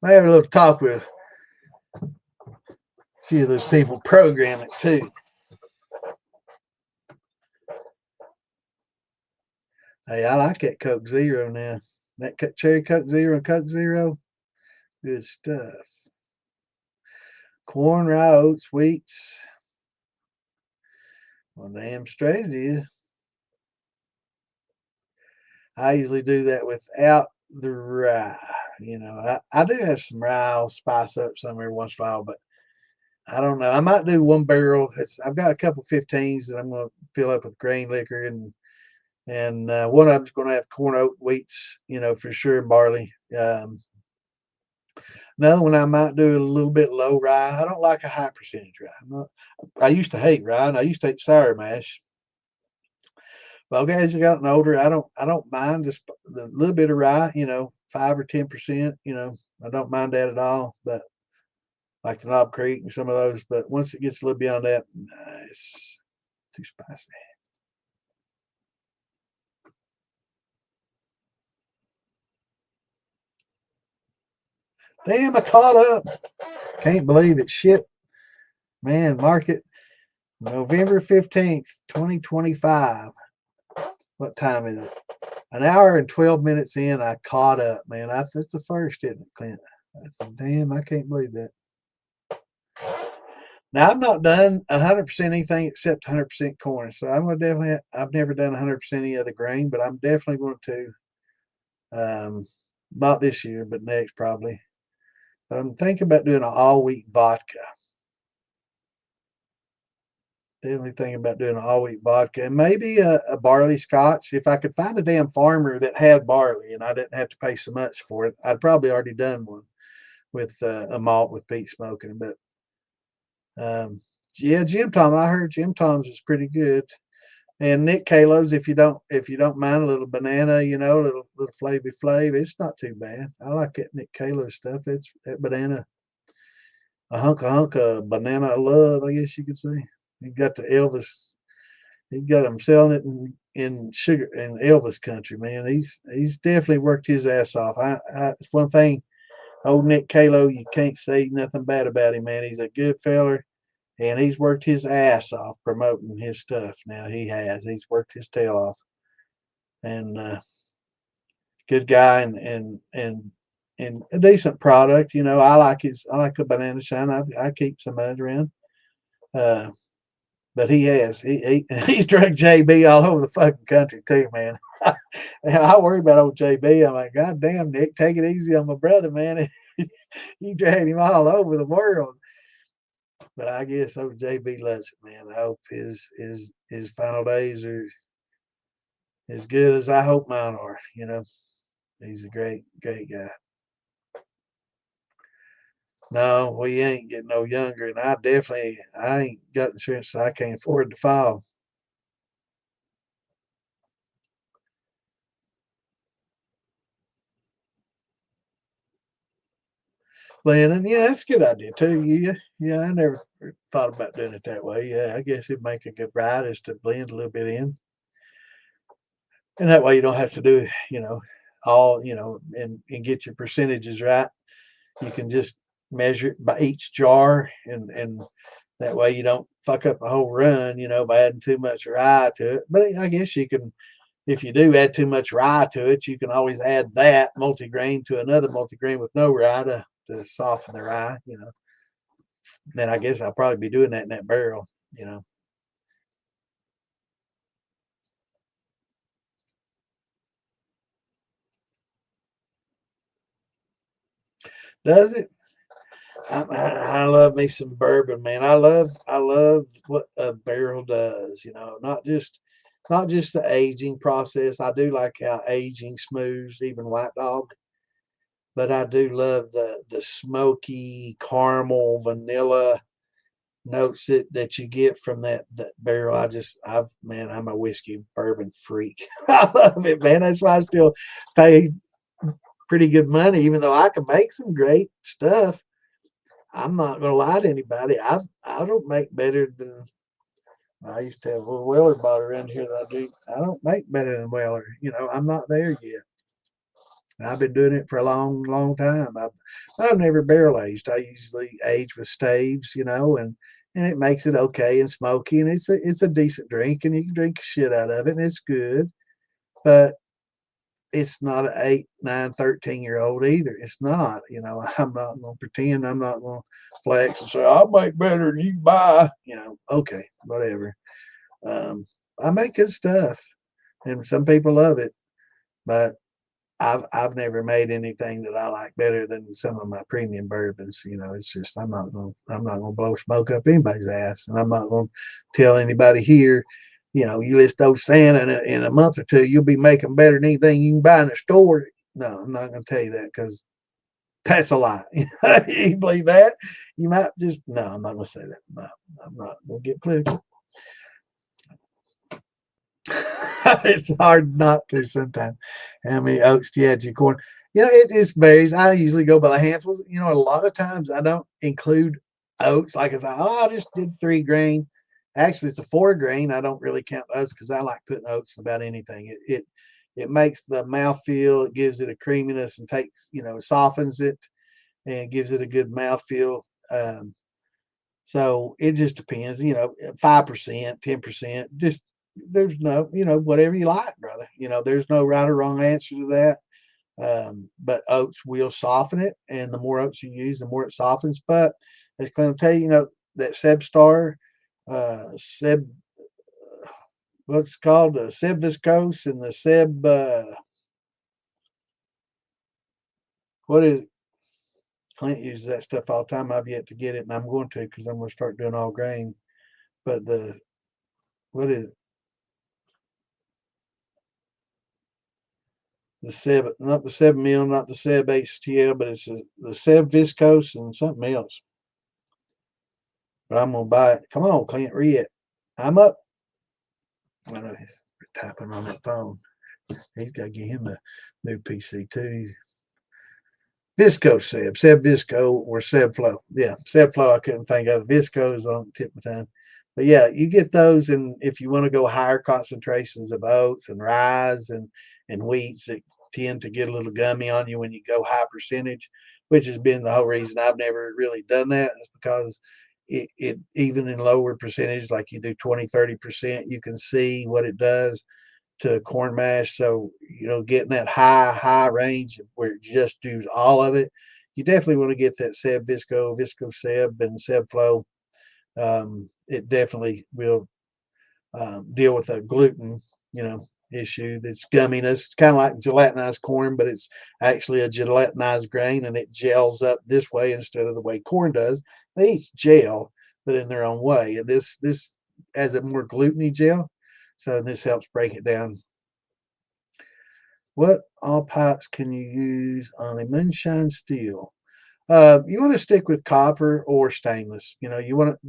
I have a little talk with a few of those people programming too. Hey, I like that Coke Zero now. That cherry Coke Zero and Coke Zero, good stuff. Corn, rye, oats, wheats. Well, damn straight it is. I usually do that without the rye. You know, I do have some rye. I'll spice up some every once in a while, but I don't know. I might do one barrel. I've got a couple 15s that I'm going to fill up with grain liquor, and one of them's going to have corn, oat, wheats, you know, for sure, and barley. Another one I might do a little bit low rye. I don't like a high percentage rye. I used to hate rye, and I used to hate sour mash. Well, as I gotten older, I don't mind just the little bit of rye, you know, 5 or 10%. You know, I don't mind that at all. But like the Knob Creek and some of those. But once it gets a little beyond that, nah, it's too spicy. Damn, I caught up. Can't believe it. Shit, man. Market November 15th, 2025. What time is it? An hour and 12 minutes in, I caught up, man. That's the first, isn't it, Clint? Damn, I can't believe that. Now I've not done 100% anything except 100% corn, so I'm gonna definitely. I've never done 100% any other grain, but I'm definitely going to. Not this year, but next probably. But I'm thinking about doing an all wheat vodka. Definitely thinking about doing an all wheat vodka and maybe a barley scotch. If I could find a damn farmer that had barley and I didn't have to pay so much for it, I'd probably already done one with a malt with peat smoking. But yeah, Jim Tom, I heard Jim Tom's is pretty good. And Nick Kalo's, if you don't mind a little banana, you know, little flavy flav, it's not too bad. I like that Nick Kalo stuff. It's that banana, a hunk of banana of love, I guess you could say. He got the Elvis. He's got him selling it in sugar in Elvis country, man. He's definitely worked his ass off. It's one thing. Old Nick Kalo, you can't say nothing bad about him, man. He's a good feller, and he's worked his ass off promoting his stuff. Now he has. He's worked his tail off, and good guy, and a decent product. You know, I like the banana shine. I keep some of it around. Uh, but he's drunk JB all over the fucking country too, man. And I worry about old JB. I'm like, God damn, Nick, take it easy on my brother, man. You dragged him all over the world. But I guess old JB loves it, man. I hope his final days are as good as I hope mine are. You know, he's a great guy. No, we ain't getting no younger, and I ain't got insurance, so I can't afford to file. Planning, yeah, that's a good idea too. Yeah, I never thought about doing it that way. Yeah, I guess it'd make a good ride is to blend a little bit in, and that way you don't have to do, all, and get your percentages right. You can just measure it by each jar, and that way you don't fuck up a whole run, by adding too much rye to it. But I guess you can, if you do add too much rye to it, you can always add that multigrain to another multigrain with no rye to soften the rye. Then I guess I'll probably be doing that in that barrel. Does it? I love me some bourbon, man. I love what a barrel does. Not just the aging process. I do like how aging smooths even White Dog, but I do love the smoky caramel vanilla notes that you get from that barrel. Man, I'm a whiskey bourbon freak. I love it, man. That's why I still pay pretty good money, even though I can make some great stuff. I'm not gonna lie to anybody. I don't make better than I used to have a little Weller bottle around here that I do. I don't make better than Weller. I'm not there yet. And I've been doing it for a long, long time. I've never barrel aged. I usually age with staves, and it makes it okay and smoky, and it's a decent drink, and you can drink shit out of it, and it's good. But it's not an 8, 9, 13-year old either. It's not. I'm not going to pretend. I'm not going to flex and say I'll make better than you buy. Okay, whatever. Um, I make good stuff, and some people love it, but I've never made anything that I like better than some of my premium bourbons. It's just I'm not gonna blow smoke up anybody's ass, and I'm not gonna tell anybody here. You list those Santa in a month or two, you'll be making better than anything you can buy in a store. No, I'm not gonna tell you that because that's a lie. You believe that? You might just no. I'm not gonna say that. No, I'm not gonna get political. It's hard not to sometimes. How many oats do you add to your corn? It just varies. I usually go by the handfuls. A lot of times I don't include oats. Like if I just did 3 grain. Actually, it's a 4 grain. I don't really count oats because I like putting oats in about anything. It makes the mouth feel. It gives it a creaminess and softens it and gives it a good mouth feel. So it just depends. 5%, 10%. Just there's no, whatever you like, brother. There's no right or wrong answer to that. But oats will soften it, and the more oats you use, the more it softens. But as Clint will tell you, that Seb Star, Seb, what's it called, the Seb Viscose and the Seb, what is it? Clint uses that stuff all the time. I've yet to get it, and I'm going to because I'm going to start doing all grain. But what is it? The Seb, not the 7 mil, not the Seb HTL, but it's the Seb Viscose and something else. But I'm gonna buy it. Come on, Clint, read it. I'm up. I know he's typing on that phone. He's got to get him a new PC too. Visco Seb Visco or Seb Flow. Yeah, Seb Flow. I couldn't think of Visco is on the tip of my tongue. But yeah, you get those, and if you want to go higher concentrations of oats and rye and wheats that tend to get a little gummy on you when you go high percentage, which has been the whole reason I've never really done that, is because it even in lower percentage, like you do 20-30%, you can see what it does to corn mash. So, getting that high range where it just does all of it, you definitely want to get that Seb Visco Seb, and Seb Flow. It definitely will deal with a gluten, issue that's gumminess. It's kind of like gelatinized corn, but it's actually a gelatinized grain, and it gels up this way instead of the way corn does. They each gel, but in their own way. And this has a more gluteny gel, so this helps break it down. What all pipes can you use on a moonshine still? You want to stick with copper or stainless.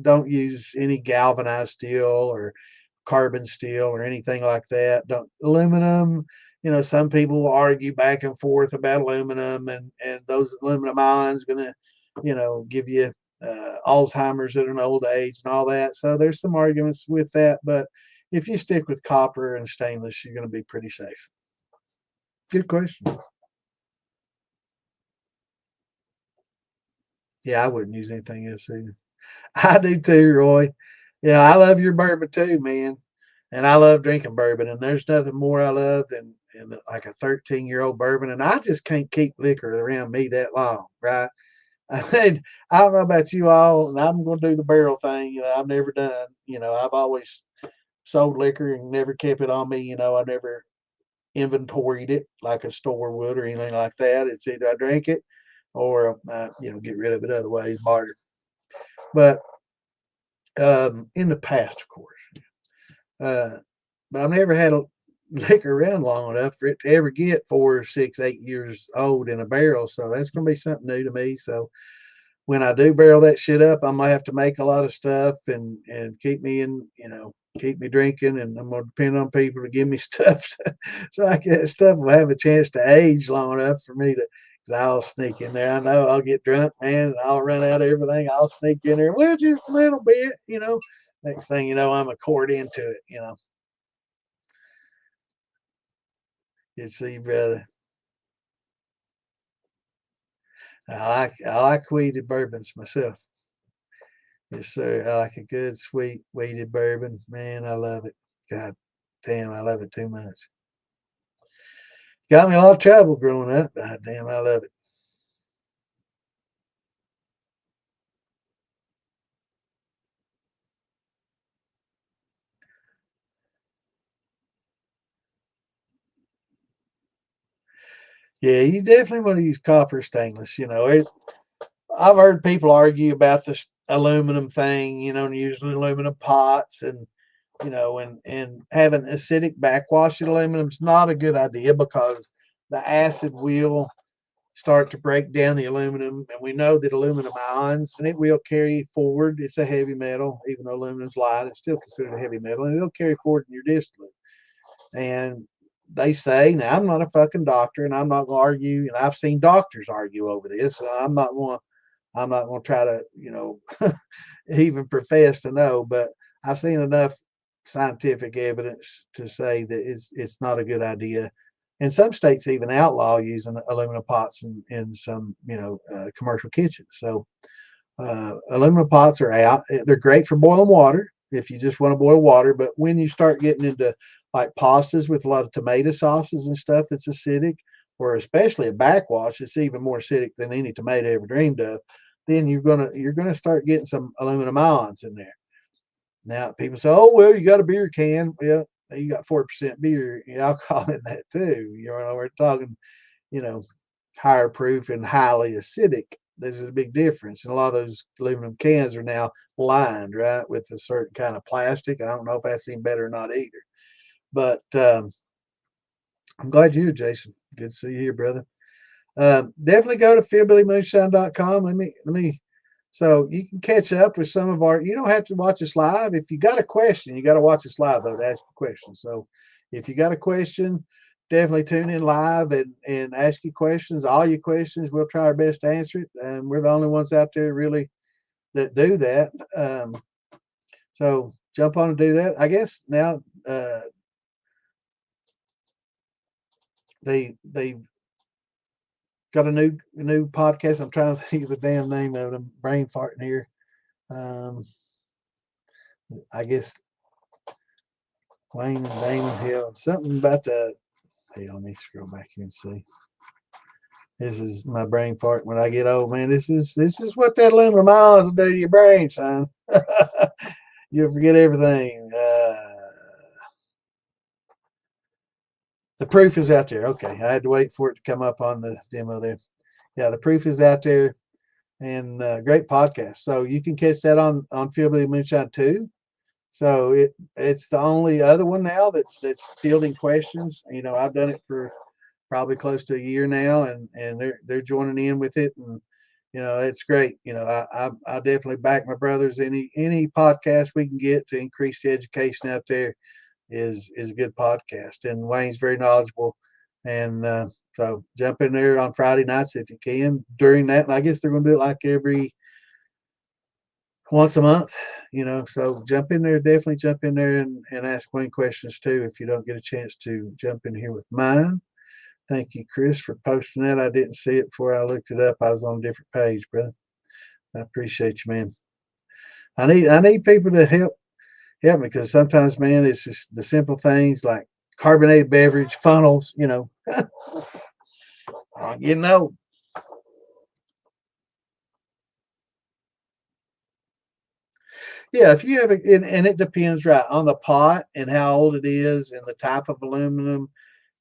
Don't use any galvanized steel or carbon steel or anything like that. Don't aluminum. Some people will argue back and forth about aluminum, and those aluminum ions going to, give you Alzheimer's at an old age and all that. So there's some arguments with that, but if you stick with copper and stainless, you're going to be pretty safe. Good question. Yeah, I wouldn't use anything else either. I do too, Roy. I love your bourbon too, man. And I love drinking bourbon. And there's nothing more I love than like a 13-year-old bourbon. And I just can't keep liquor around me that long, right? I don't know about you all, and I'm going to do the barrel thing. I've never done. I've always sold liquor and never kept it on me. I never inventoried it like a store would or anything like that. It's either I drink it or get rid of it other ways, barter. But in the past, of course. Uh, but I've never had a liquor around long enough for it to ever get 4, 6, 8 years old in a barrel. So that's going to be something new to me. So when I do barrel that shit up, I might have to make a lot of stuff and keep me keep me drinking, and I'm gonna depend on people to give me stuff so that stuff will have a chance to age long enough for me to. Cause I'll sneak in there. I know I'll get drunk, man, and I'll run out of everything. I'll sneak in there, well, just a little bit. Next thing you know, I'm a quart into it. You see, brother. I like weeded bourbons myself. Yes, sir. I like a good sweet weeded bourbon. Man, I love it. God damn, I love it too much. Got me a lot of trouble growing up. God damn, I love it. Yeah, you definitely want to use copper stainless. I've heard people argue about this aluminum thing, and using aluminum pots and having acidic backwash in aluminum is not a good idea because the acid will start to break down the aluminum, and we know that aluminum ions, and it will carry forward. It's a heavy metal, even though aluminum's light, it's still considered a heavy metal, and it'll carry forward in your distillate. And they say, now I'm not a fucking doctor, and I'm not going to argue, and I've seen doctors argue over this, so I'm not going to try to, even profess to know, but I've seen enough scientific evidence to say that it's not a good idea. And some states even outlaw using aluminum pots in some, commercial kitchens. So aluminum pots are out. They're great for boiling water if you just want to boil water. But when you start getting into like pastas with a lot of tomato sauces and stuff that's acidic, or especially a backwash that's even more acidic than any tomato ever dreamed of, then you're gonna start getting some aluminum ions in there. Now people say, "Oh well, you got a beer can." Well, you got 4% beer alcohol in that too. We're talking, you know, higher proof and highly acidic. There's a big difference, and a lot of those aluminum cans are now lined, right, with a certain kind of plastic. I don't know if that's any better or not either. But I'm glad you're here, Jason. Good to see you here, brother. Definitely go to fieldbillymoonshine.com. Let me so you can catch up with some of our. You don't have to watch us live. If you got a question, you got to watch us live though to ask a question. So if you got a question, definitely tune in live and ask your questions. All your questions, we'll try our best to answer it. And we're the only ones out there really that do that. So jump on and do that. I guess now they got a new podcast. I'm trying to think of the damn name of them. Brain farting here. Um, I guess Wayne and Damon Hill. Something about the. Hey, let me scroll back here and see. This is my brain fart when I get old, man. This is what that aluminum ions will do to your brain, son. You'll forget everything. The proof is out there. Okay, I had to wait for it to come up on the demo there. Yeah, the proof is out there, and great podcast. So you can catch that on Fieldbilly Moonshine too. So it's the only other one now that's fielding questions. I've done it for probably close to a year now, and they're joining in with it, and it's great. I definitely back my brothers. Any podcast we can get to increase the education out there is a good podcast, and Wayne's very knowledgeable, and so jump in there on Friday nights if you can during that. And I guess they're going to do it like every once a month, so definitely jump in there and ask Wayne questions too if you don't get a chance to jump in here with mine. Thank you, Chris, for posting that. I didn't see it before I looked it up. I was on a different page, brother. I appreciate you, man. I need people to help me because sometimes, man, it's just the simple things like carbonated beverage, funnels, I'm getting old. Yeah, if you have and it depends, right, on the pot and how old it is and the type of aluminum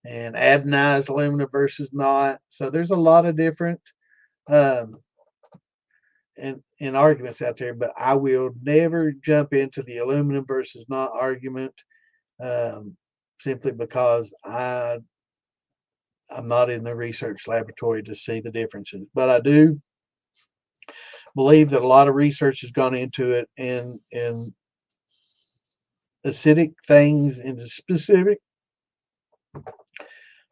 and anodized aluminum versus not. So there's a lot of different um, and arguments out there, but I will never jump into the aluminum versus not argument, um, simply because I'm not in the research laboratory to see the differences. But I do believe that a lot of research has gone into it, and acidic things into specific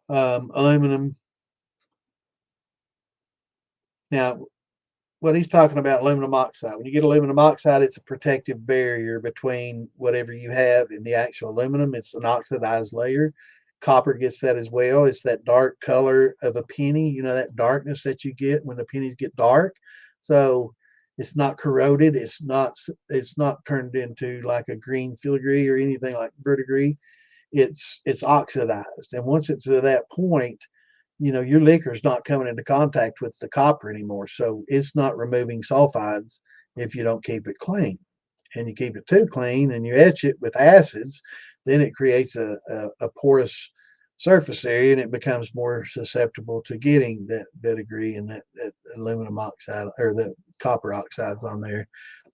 aluminum. Now, what he's talking about, aluminum oxide. When you get aluminum oxide, it's a protective barrier between whatever you have and the actual aluminum. It's an oxidized layer. Copper gets that as well. It's that dark color of a penny, that darkness that you get when the pennies get dark. So it's not corroded. It's not turned into like a green filigree or anything like verdigris. It's oxidized. And once it's to that point, your liquor is not coming into contact with the copper anymore. So it's not removing sulfides if you don't keep it clean. And you keep it too clean and you etch it with acids, then it creates a porous surface area and it becomes more susceptible to getting that degree and that aluminum oxide or the copper oxides on there.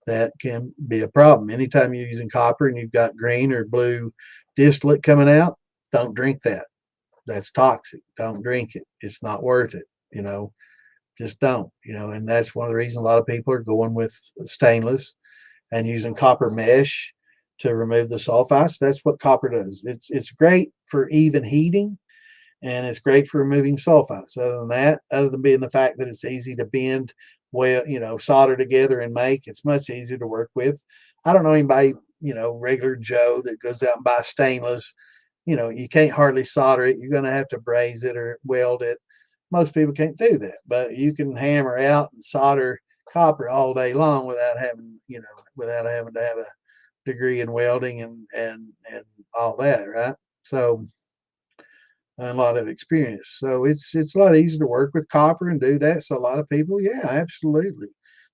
That can be a problem. Anytime you're using copper and you've got green or blue distillate coming out, don't drink that. That's toxic. Don't drink it. It's not worth it. Just don't. And that's one of the reasons a lot of people are going with stainless and using copper mesh to remove the sulfites. That's what copper does. It's great for even heating, and it's great for removing sulfites. Other than that, other than being the fact that it's easy to bend, well, solder together and make, it's much easier to work with. I don't know anybody, regular Joe that goes out and buys stainless. You can't hardly solder it. You're going to have to braze it or weld it. Most people can't do that, but you can hammer out and solder copper all day long without having to have a degree in welding and all that, right? So a lot of experience. So it's a lot easier to work with copper and do that. So a lot of people, yeah, absolutely.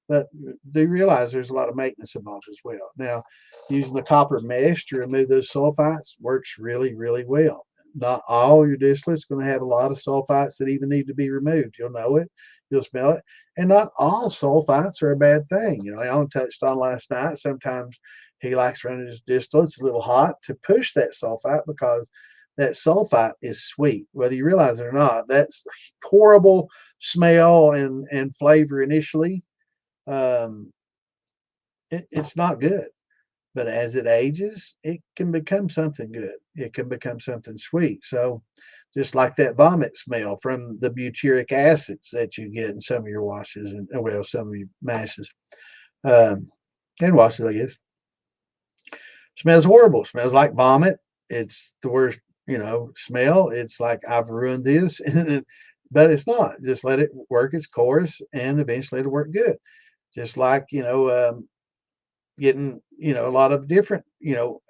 But do realize there's a lot of maintenance involved as well. Now, using the copper mesh to remove those sulfites works really, really well. Not all your distillate's going to have a lot of sulfites that even need to be removed. You'll know it, you'll smell it, and not all sulfites are a bad thing. Alan touched on last night. Sometimes he likes running his distillates a little hot to push that sulfite because that sulfite is sweet, whether you realize it or not. That's horrible smell and flavor initially. Um, it's not good, but as it ages, it can become something good. It can become something sweet. So, just like that vomit smell from the butyric acids that you get in some of your washes and some of your mashes and washes, I guess. Smells horrible. Smells like vomit. It's the worst, smell. It's like I've ruined this, but it's not. Just let it work its course, and eventually it'll work good. Just like getting a lot of different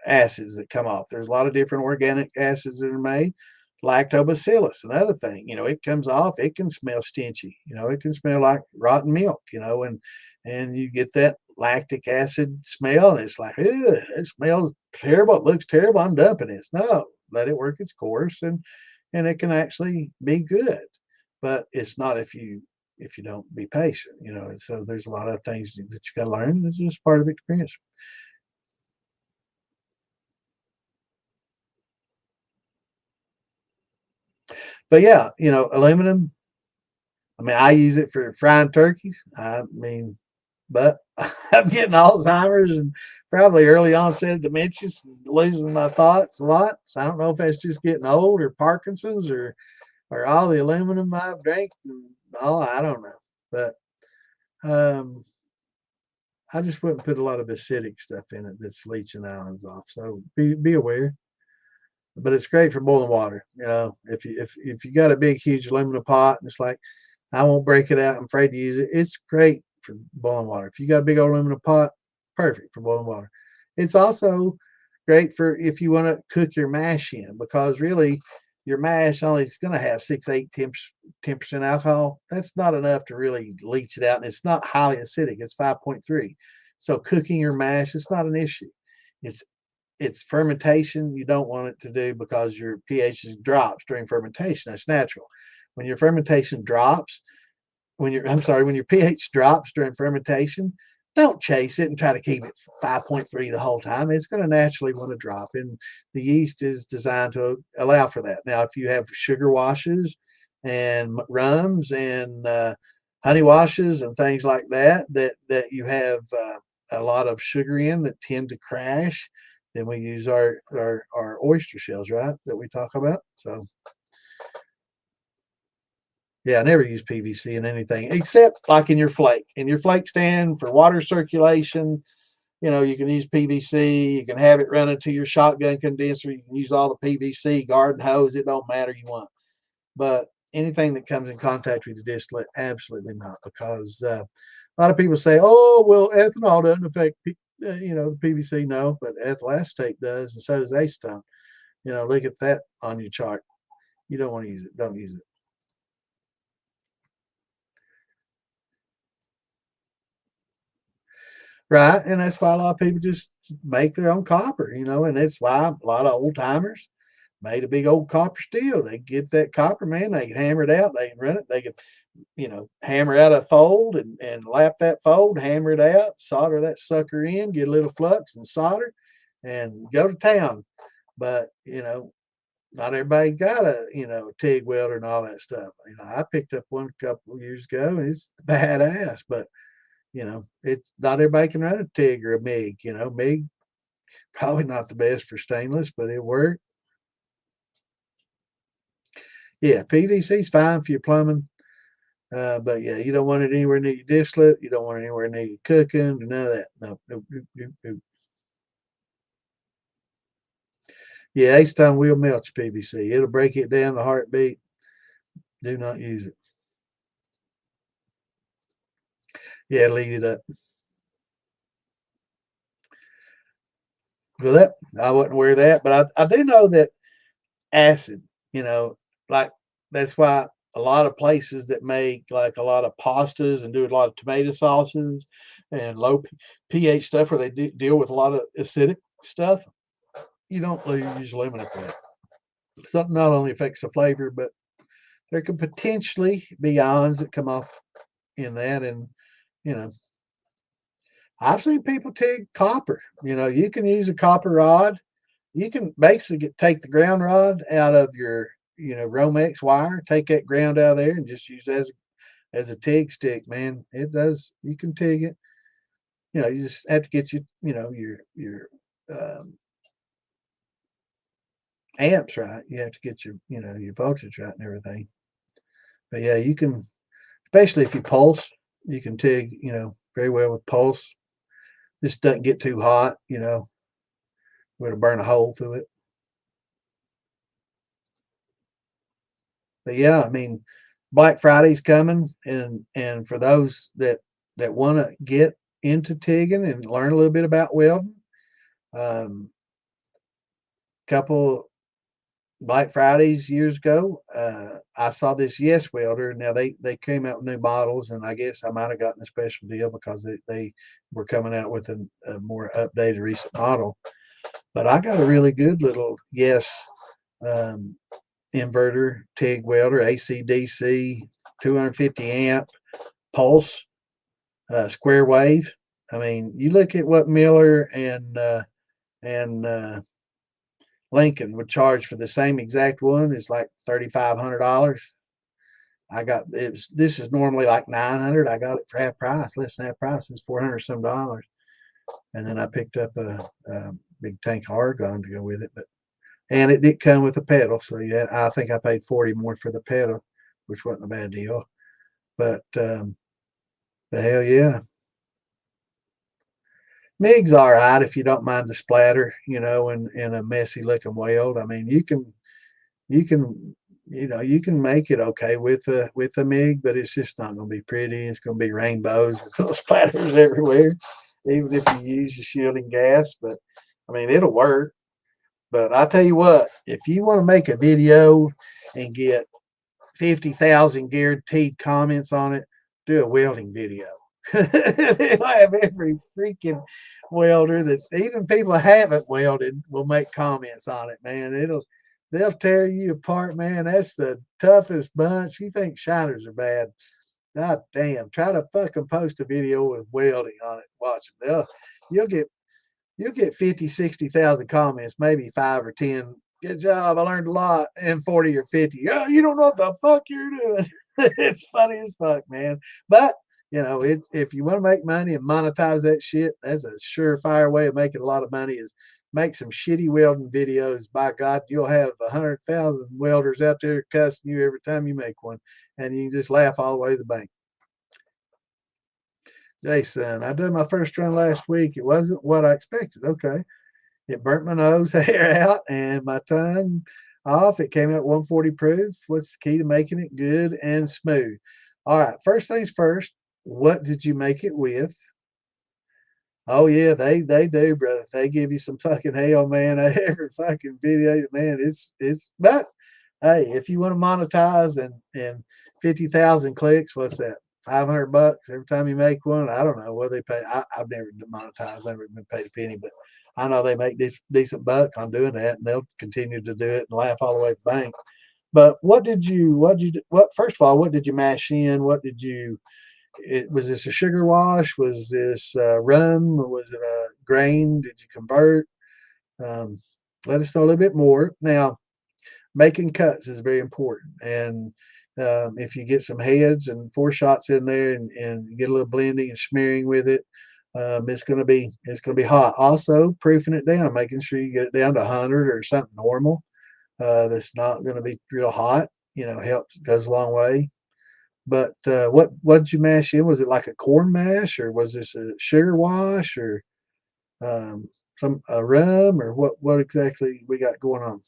acids that come off. There's a lot of different organic acids that are made. Lactobacillus, another thing. It comes off. It can smell stinchy. It can smell like rotten milk. And you get that lactic acid smell, and it's like, it smells terrible. It looks terrible. I'm dumping this. No, let it work its course, and it can actually be good. But it's not if you don't be patient, And so there's a lot of things that you got to learn. It's just part of experience. But yeah, aluminum. I mean, I use it for frying turkeys. I mean, but I'm getting Alzheimer's and probably early onset dementia, losing my thoughts a lot. So I don't know if that's just getting old or Parkinson's or all the aluminum I've drank and all. I don't know, but um, I just wouldn't put a lot of acidic stuff in it that's leaching ions off. So be aware. But it's great for boiling water. If you got a big huge aluminum pot and it's like I won't break it out, I'm afraid to use it. It's great for boiling water. If you got a big old aluminum pot, perfect for boiling water. It's also great for if you want to cook your mash in, because really your mash only is going to have 6, 8, 10% alcohol. That's not enough to really leach it out, and it's not highly acidic. It's 5.3. So cooking your mash, it's not an issue. It's it's fermentation you don't want it to do because your pH drops during fermentation. That's natural. When your fermentation drops, when your pH drops during fermentation, don't chase it and try to keep it 5.3 the whole time. It's going to naturally want to drop, and the yeast is designed to allow for that. Now, if you have sugar washes and rums and honey washes and things like that you have a lot of sugar in that tend to crash, then we use our oyster shells, right, that we talk about. So yeah, I never use PVC in anything except like in your flake stand for water circulation. You can use PVC. You can have it running to your shotgun condenser. You can use all the PVC, garden hose. It don't matter, you want. But anything that comes in contact with the distillate, absolutely not, because a lot of people say, "Oh, well, ethanol doesn't affect the PVC." No, but ethyl acetate does, and so does acetone. Look at that on your chart. You don't want to use it. Don't use it. Right, and that's why a lot of people just make their own copper, and that's why a lot of old timers made a big old copper steel. They get that copper, man, they can hammer it out, they can run it, they can, hammer out a fold and lap that fold, hammer it out, solder that sucker in, get a little flux and solder and go to town. But, not everybody got a TIG welder and all that stuff. I picked up one a couple of years ago and it's badass, but it's not everybody can run a TIG or a MIG. MIG probably not the best for stainless, but it worked. Yeah, PVC is fine for your plumbing, but yeah, you don't want it anywhere near your distillate. You don't want it anywhere near your cooking. None of that. No, no, no, no, no. Yeah, acetone will melt your PVC. It'll break it down the heartbeat. Do not use it. Yeah, it'll eat it up. Well, I wouldn't wear that, but I do know that acid, like that's why a lot of places that make like a lot of pastas and do a lot of tomato sauces and low pH stuff where they deal with a lot of acidic stuff, you don't use aluminum for that. Something not only affects the flavor, but there could potentially be ions that come off in that. And, you know, I've seen people take copper. You can use a copper rod. You can basically take the ground rod out of your, Romex wire, take that ground out of there and just use it as a TIG stick, man. It does, you can TIG it. You just have to get your um, amps right. You have to get your voltage right and everything. But yeah, you can, especially if you pulse, you can TIG, very well with pulse. Just doesn't get too hot, where to burn a hole through it. But yeah, I mean, Black Friday's coming, and for those that want to get into TIGging and learn a little bit about welding, couple Black Fridays years ago, I saw this Yes welder. Now they came out with new models, and I guess I might have gotten a special deal because they were coming out with a more updated recent model. But I got a really good little Yes um, inverter TIG welder, AC/DC, 250 amp pulse, square wave. I mean, you look at what Miller and Lincoln would charge for the same exact one is like $3,500. I got it. This is normally like 900. I got it for half price, less than half price. It's 400 some dollars. And then I picked up a big tank of argon to go with it, and it did come with a pedal. So yeah, I think I paid 40 more for the pedal, which wasn't a bad deal. But the hell yeah, MIG's all right if you don't mind the splatter, in a messy looking weld. I mean, you can you can make it okay with a MIG, but it's just not going to be pretty. It's going to be rainbows with little splatters everywhere, even if you use the shielding gas. But I mean, it'll work. But I tell you what, if you want to make a video and get 50,000 guaranteed comments on it, do a welding video. They'll have every freaking welder that's even people haven't welded will make comments on it, man. They'll tear you apart, man. That's the toughest bunch. You think shiners are bad. God damn, try to fucking post a video with welding on it. Watch them. You'll get you'll get 50, 60,000 comments, maybe 5 or 10. Good job. I learned a lot. And 40 or 50. Yeah, you don't know what the fuck you're doing. It's funny as fuck, man. But it's if you want to make money and monetize that shit, that's a surefire way of making a lot of money is make some shitty welding videos. By God, you'll have 100,000 welders out there cussing you every time you make one. And you can just laugh all the way to the bank. Jason, I did my first run last week. It wasn't what I expected. Okay. It burnt my nose hair out and my tongue off. It came out 140 proof. What's the key to making it good and smooth? All right. First things first. What did you make it with? Oh yeah, they do, brother. They give you some fucking hell, man. Every fucking video, man. It's but hey, if you want to monetize and 50,000 clicks, what's that? $500 every time you make one. I don't know what they pay. I've never monetized, never been paid a penny, but I know they make decent buck on doing that, and they'll continue to do it and laugh all the way to the bank. But what first of all, what did you mash in? What did you was this a sugar wash? Was this rum? Or was it a grain? Did you convert? Um, let us know a little bit more. Now, making cuts is very important. And if you get some heads and four shots in there and you get a little blending and smearing with it, it's gonna be hot. Also, proofing it down, making sure you get it down to 100 or something normal. That's not going to be real hot. Helps goes a long way. But what did you mash in? Was it like a corn mash, or was this a sugar wash, or um, some a rum, or what exactly we got going on?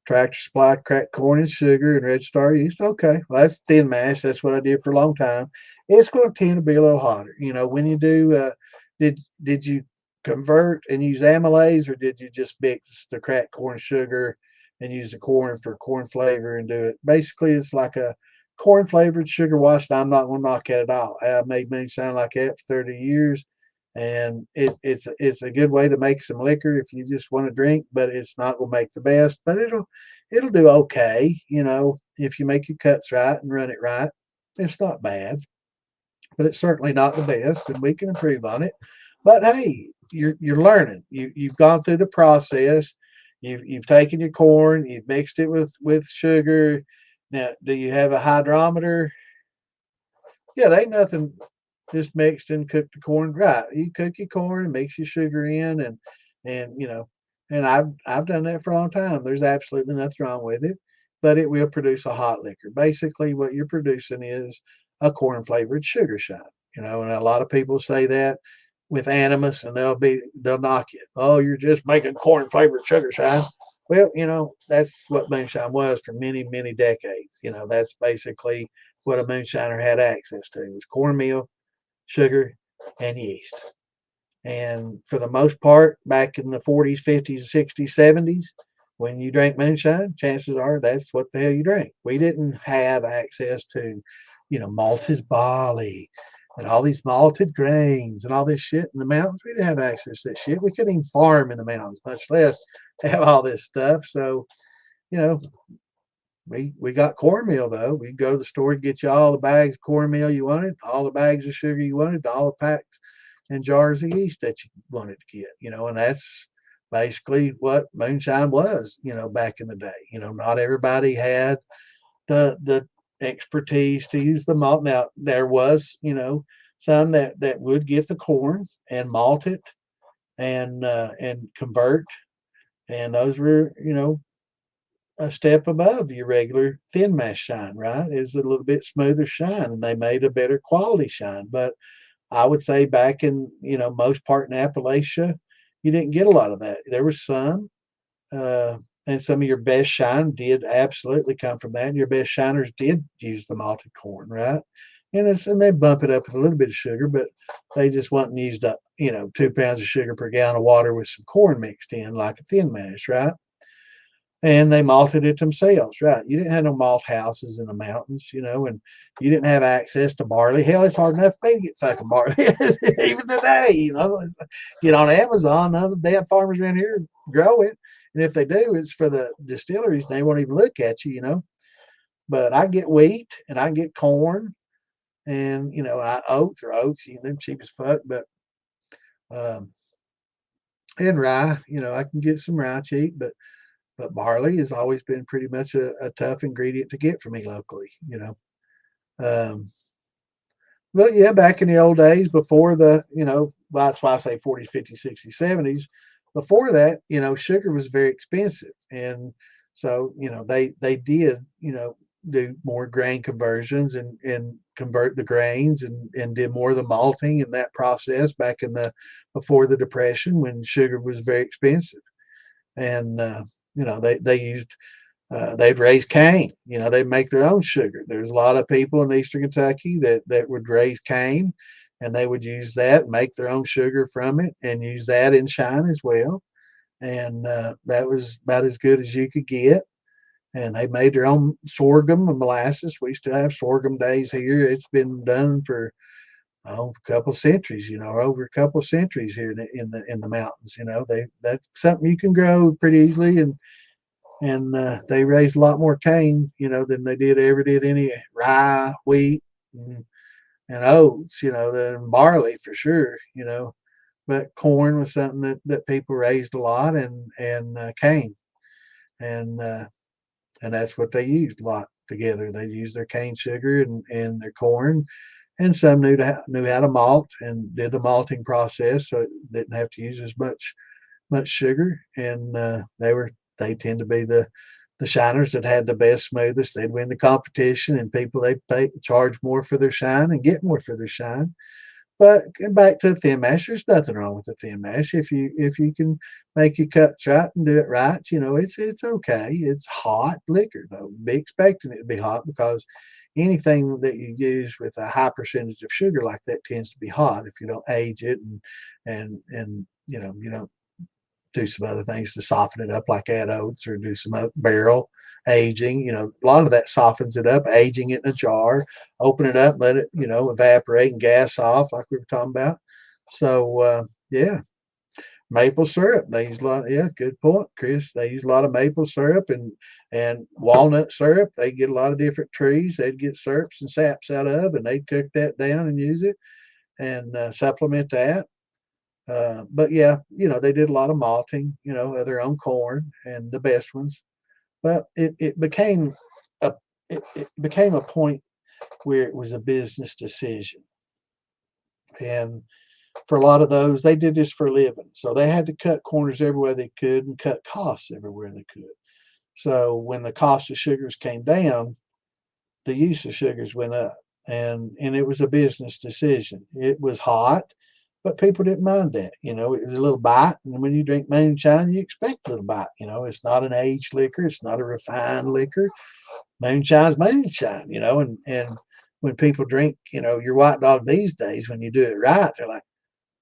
Tractor Supply, cracked corn and sugar and red star yeast. Okay, well that's thin mash. That's what I did for a long time. It's going to tend to be a little hotter. When you do, did you convert and use amylase, or did you just mix the cracked corn sugar and use the corn for corn flavor and do it? Basically, it's like a corn flavored sugar wash. And I'm not going to knock at it all. I made moonshine like that for 30 years. And it's a good way to make some liquor if you just want to drink, but it's not going to make the best. But it'll do okay, if you make your cuts right and run it right. It's not bad, but it's certainly not the best, and we can improve on it. But hey, you're learning. You've gone through the process. You've taken your corn, you've mixed it with sugar. Now, do you have a hydrometer? Yeah, they ain't nothing. Just mixed and cooked the corn right. You cook your corn and mix your sugar in, and I've done that for a long time. There's absolutely nothing wrong with it, but it will produce a hot liquor. Basically, what you're producing is a corn flavored sugar shine. And a lot of people say that with animus, and they'll knock it. Oh, you're just making corn flavored sugar shine. Well, that's what moonshine was for many, many decades. That's basically what a moonshiner had access to was cornmeal, sugar, and yeast. And for the most part, back in the 40s, 50s, 60s, 70s, when you drank moonshine, chances are that's what the hell you drank. We didn't have access to, malted barley and all these malted grains and all this shit in the mountains. We didn't have access to that shit. We couldn't even farm in the mountains, much less have all this stuff. So, you know, we got cornmeal though. We go to the store and get you all the bags of cornmeal you wanted, all the bags of sugar you wanted, all the packs and jars of yeast that you wanted to get, and that's basically what moonshine was, back in the day. Not everybody had the expertise to use the malt. Now there was, some that would get the corn and malt it and convert, and those were, a step above your regular thin mash shine, right? It's a little bit smoother shine, and they made a better quality shine. But I would say back in, most part in Appalachia, you didn't get a lot of that. There was some, and some of your best shine did absolutely come from that. And your best shiners did use the malted corn, right? And they bump it up with a little bit of sugar, but they just wasn't used up, 2 pounds of sugar per gallon of water with some corn mixed in like a thin mash, right? And they malted it themselves, right? You didn't have no malt houses in the mountains, and you didn't have access to barley. Hell, it's hard enough for me to get fucking barley even today. Get on Amazon. None of the damn farmers around here grow it, and if they do, it's for the distilleries. They won't even look at you, But I get wheat and I get corn. And oats are oats, them cheap as fuck. But um, and rye, I can get some rye cheap, but barley has always been pretty much a tough ingredient to get for me locally. Um, but yeah, back in the old days before well, that's why I say 40s, 50s, 60s, 70s. Before that, sugar was very expensive. And so, they did, do more grain conversions and convert the grains and did more of the malting in that process back in the before the Depression when sugar was very expensive. And, they used they'd raise cane. They'd make their own sugar. There's a lot of people in Eastern Kentucky that would raise cane, and they would use that, make their own sugar from it, and use that in shine as well. And that was about as good as you could get. And they made their own sorghum and molasses. We still have sorghum days here. It's been done for a couple centuries, over a couple centuries here in the mountains. That's something you can grow pretty easily, and they raised a lot more cane, than they did any rye, wheat, and oats, than barley for sure. But corn was something that people raised a lot, and cane, and uh, and that's what they used a lot together. They used their cane sugar and their corn, and some knew how to malt and did the malting process, so it didn't have to use as much sugar, and they tend to be the shiners that had the best, smoothest. They'd win the competition, and people they charge more for their shine and get more for their shine. But back to the thin mash, there's nothing wrong with the thin mash if you can make your cuts right and do it right. It's okay. It's hot liquor though. Be expecting it to be hot because anything that you use with a high percentage of sugar like that tends to be hot if you don't age it and you don't do some other things to soften it up, like add oats or do some other barrel aging. A lot of that softens it up, aging it in a jar, open it up, let it, evaporate and gas off, like we were talking about. So, yeah, maple syrup. They use a lot. Yeah, good point, Chris. They use a lot of maple syrup and walnut syrup. They get a lot of different trees. They'd get syrups and saps out of, and they'd cook that down and use it and supplement that. But yeah, they did a lot of malting, of their own corn and the best ones. But it became it became a point where it was a business decision. And for a lot of those, they did this for a living. So they had to cut corners everywhere they could and cut costs everywhere they could. So when the cost of sugars came down, the use of sugars went up. And it was a business decision. It was hot, but people didn't mind that. It was a little bite, and when you drink moonshine, you expect a little bite. It's not an aged liquor, it's not a refined liquor. Moonshine's moonshine. And when people drink, your white dog these days, when you do it right, they're like,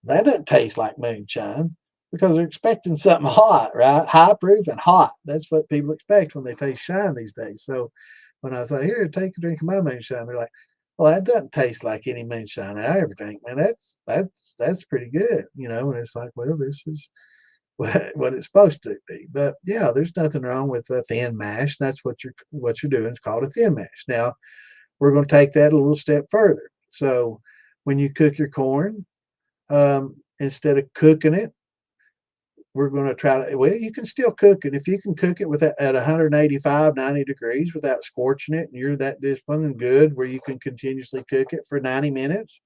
that doesn't taste like moonshine because they're expecting something hot, right? High proof and hot. That's what people expect when they taste shine these days. So when I say, here, take a drink of my moonshine, they're like, well, that doesn't taste like any moonshine I ever drink. Man, that's pretty good. And it's like, well, this is what it's supposed to be. But yeah, there's nothing wrong with a thin mash. That's what you're doing. It's called a thin mash. Now we're going to take that a little step further. So when you cook your corn, instead of cooking it, we're going to try to, well, you can still cook it. If you can cook it at 185, 90 degrees without scorching it, and you're that disciplined and good where you can continuously cook it for 90 minutes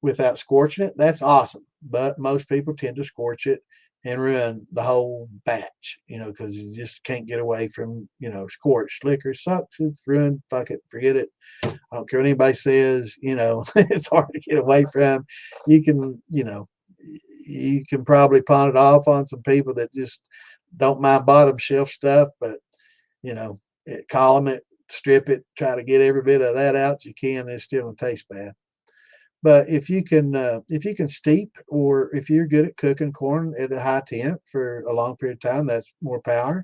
without scorching it, that's awesome. But most people tend to scorch it and ruin the whole batch, because you just can't get away from, scorched liquor sucks. It's ruined. Fuck it. Forget it. I don't care what anybody says, it's hard to get away from. You can, you can probably pawn it off on some people that just don't mind bottom shelf stuff, but column it, strip it, try to get every bit of that out you can, and it still don't taste bad. But if you can steep, or if you're good at cooking corn at a high temp for a long period of time, that's more power.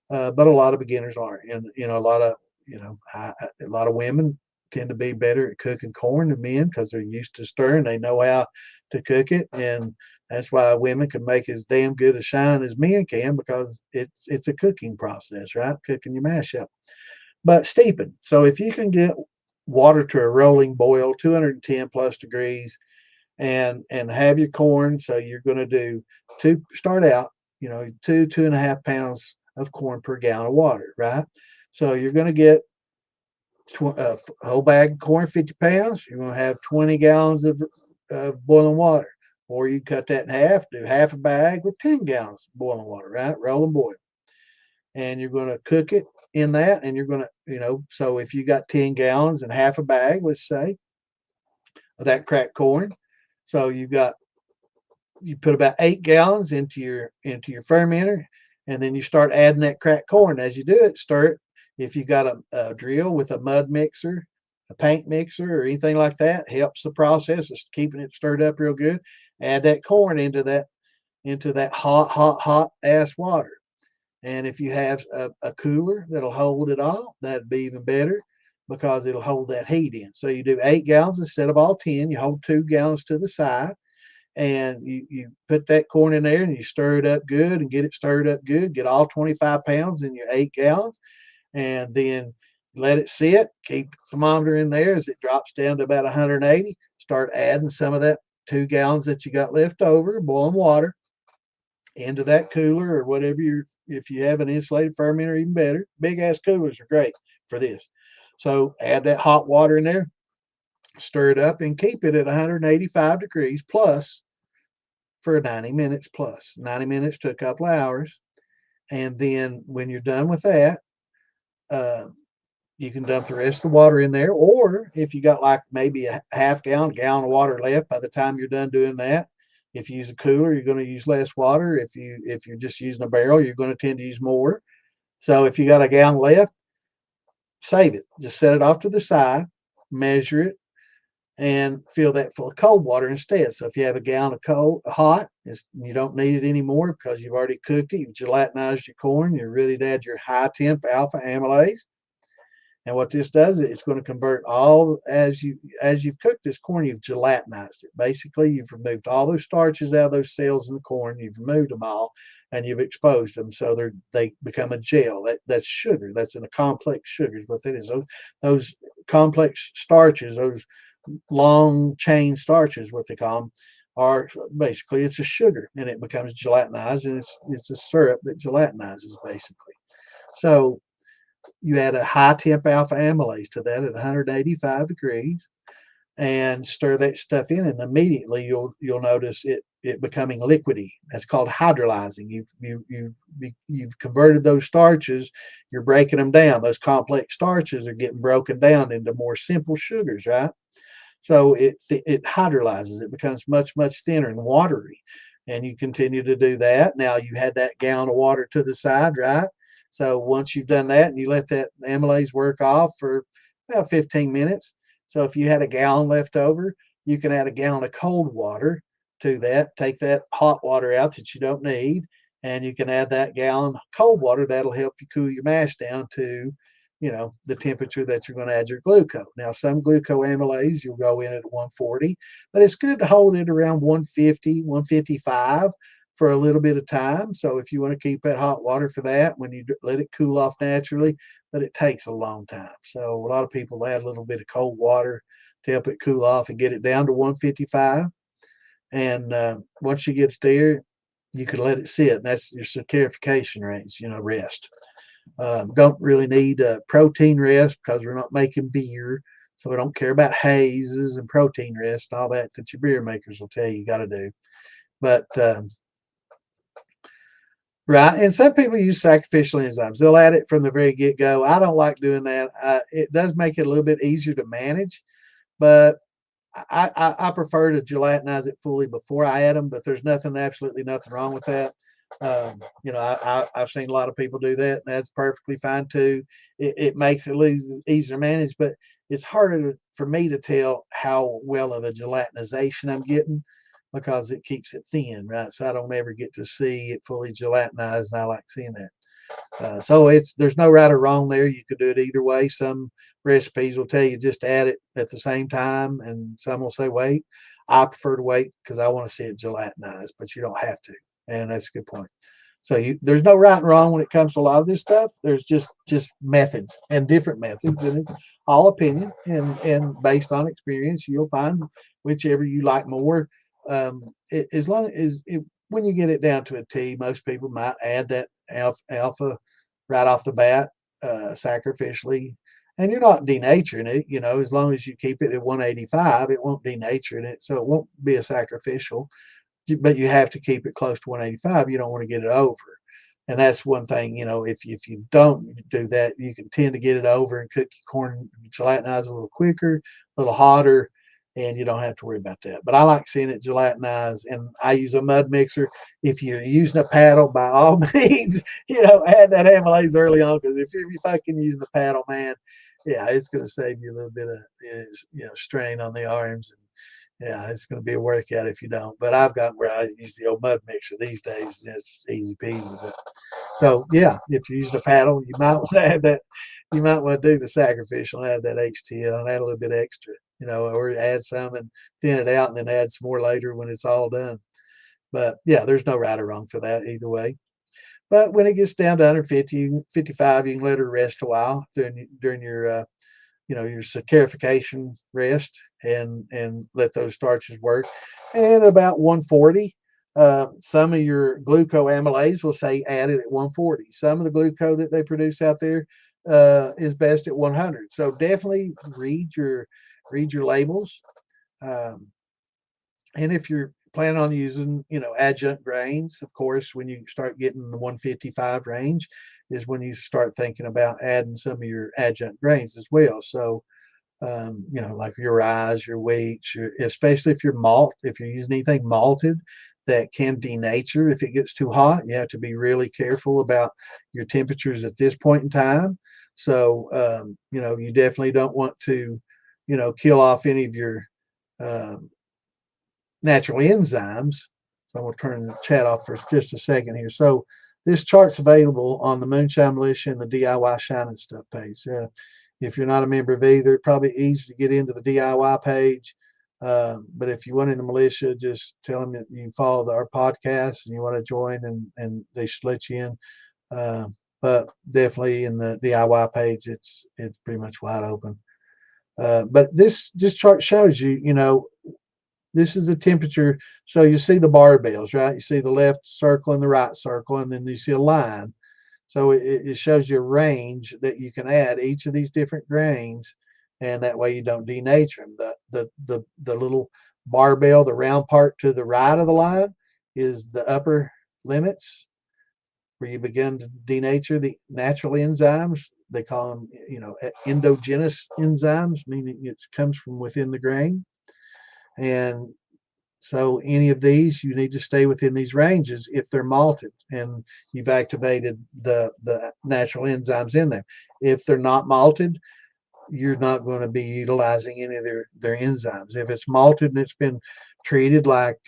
But a lot of beginners aren't, and a lot of women tend to be better at cooking corn than men because they're used to stirring. They know how to cook it, and that's why women can make as damn good a shine as men can, because it's a cooking process, right? Cooking your mash up, but steeping. So if you can get water to a rolling boil, 210 plus degrees, and have your corn. So you're going to do start out, 2.5 pounds of corn per gallon of water, right? So you're going to get a whole bag of corn, 50 pounds. You're going to have 20 gallons of boiling water. Or you cut that in half, do half a bag with 10 gallons of boiling water, right? Roll and boil. And you're going to cook it in that. And you're going to, so if you got 10 gallons and half a bag, let's say, of that cracked corn. So you put about 8 gallons into your fermenter, and then you start adding that cracked corn. As you do it, stir it. If you got a drill with a mud mixer, a paint mixer, or anything like that, helps the process of keeping it stirred up real good. Add that corn into that hot ass water. And if you have a cooler that'll hold it all, that'd be even better because it'll hold that heat in. So you do 8 gallons instead of all 10. You hold 2 gallons to the side, and you put that corn in there and you stir it up good and get it stirred up good. Get all 25 pounds in your 8 gallons, and then let it sit. Keep the thermometer in there as it drops down to about 180. Start adding some of that 2 gallons that you got left over, boiling water, into that cooler or whatever if you have an insulated fermenter, even better. Big ass coolers are great for this. So add that hot water in there, stir it up, and keep it at 185 degrees plus for 90 minutes plus. 90 minutes to a couple of hours. And then when you're done with that, uh, you can dump the rest of the water in there. Or if you got like maybe a half gallon of water left by the time you're done doing that, if you use a cooler, you're going to use less water. If you're just using a barrel, you're going to tend to use more. So if you got a gallon left, save it. Just set it off to the side, measure it, and fill that full of cold water instead. So if you have a gallon of cold hot, you don't need it anymore because you've already cooked it. You've gelatinized your corn. You're ready to add your high temp alpha amylase. And what this does is it's going to convert all as you've cooked this corn, you've gelatinized it. Basically, you've removed all those starches out of those cells in the corn. You've removed them all, and you've exposed them so they become a gel. That's sugar. That's in a complex sugar is what that is. Those complex starches, those long chain starches, what they call them, are basically it's a sugar, and it becomes gelatinized, and it's a syrup that gelatinizes basically. So you add a high temp alpha amylase to that at 185 degrees and stir that stuff in, and immediately you'll notice it becoming liquidy. That's called hydrolyzing. You've converted those starches. You're breaking them down. Those complex starches are getting broken down into more simple sugars, right? So it hydrolyzes. It becomes much thinner and watery, and you continue to do that. Now you had that gallon of water to the side, right? So once you've done that and you let that amylase work off for about 15 minutes. So if you had a gallon left over, you can add a gallon of cold water to that. Take that hot water out that you don't need, and you can add that gallon of cold water. That'll help you cool your mash down to the temperature that you're going to add your glucose. Now, some glucoamylase, you'll go in at 140, but it's good to hold it around 150, 155 for a little bit of time. So if you want to keep that hot water for that, when you let it cool off naturally, but it takes a long time. So a lot of people add a little bit of cold water to help it cool off and get it down to 155. And once you get it there, you can let it sit. And that's your saccharification range, rest. Don't really need a protein rest because we're not making beer. So we don't care about hazes and protein rest and all that your beer makers will tell you got to do. But, right. And some people use sacrificial enzymes. They'll add it from the very get go. I don't like doing that. It does make it a little bit easier to manage, but I prefer to gelatinize it fully before I add them, but there's absolutely nothing wrong with that. I've seen a lot of people do that, and that's perfectly fine too. It makes it easier to manage, but it's harder for me to tell how well of a gelatinization I'm getting because it keeps it thin, right? So I don't ever get to see it fully gelatinized, and I like seeing that. So there's no right or wrong there. You could do it either way. Some recipes will tell you just add it at the same time, and some will say wait. I prefer to wait because I want to see it gelatinized, but you don't have to. And that's a good point. So there's no right and wrong when it comes to a lot of this stuff. There's just methods and different methods, and it's all opinion and based on experience. You'll find whichever you like more. As long as when you get it down to a T, most people might add that alpha right off the bat, sacrificially, and you're not denaturing it. As long as you keep it at 185, it won't denature it, so it won't be a sacrificial. But you have to keep it close to 185. You don't want to get it over. And that's one thing, if you don't do that, you can tend to get it over and cook your corn gelatinized a little quicker, a little hotter, and you don't have to worry about that. But I like seeing it gelatinized, and I use a mud mixer. If you're using a paddle, by all means, add that amylase early on, because if you're fucking using a paddle, man, yeah, it's going to save you a little bit of strain on the arms. Yeah, it's going to be a workout if you don't. But I've gotten where I use the old mud mixer these days, and it's easy peasy. But so yeah, if you're using a paddle, you might want to add that. You might want to do the sacrificial and add that HTL and add a little bit extra, or add some and thin it out and then add some more later when it's all done. But yeah, there's no right or wrong for that either way. But when it gets down to 150, 55, you can let her rest a while during your your saccharification rest and let those starches work. And about 140, some of your glucoamylase will say add it at 140. Some of the glucose that they produce out there is best at 100. So definitely read your labels. Um, and if you're planning on using, adjunct grains, of course, when you start getting the 155 range is when you start thinking about adding some of your adjunct grains as well. So, like your rye, your wheat, especially if if you're using anything malted that can denature if it gets too hot, you have to be really careful about your temperatures at this point in time. So, you definitely don't want to, kill off any of your um, natural enzymes. So I'm going to turn the chat off for just a second here. So this chart's available on the Moonshine Militia and the DIY Shining Stuff page. If you're not a member of either, probably easy to get into the DIY page. But if you want in the militia, just tell them that you follow our podcast and you want to join, and they should let you in. But definitely in the DIY page, it's pretty much wide open. But this chart shows you, this is the temperature. So you see the barbells, right? You see the left circle and the right circle, and then you see a line. So it shows you a range that you can add each of these different grains, and that way you don't denature them. The little barbell, the round part to the right of the line, is the upper limits where you begin to denature the natural enzymes. They call them, endogenous enzymes, meaning it comes from within the grain. And so any of these, you need to stay within these ranges if they're malted and you've activated the natural enzymes in there. If they're not malted, you're not going to be utilizing any of their enzymes. If it's malted and it's been treated like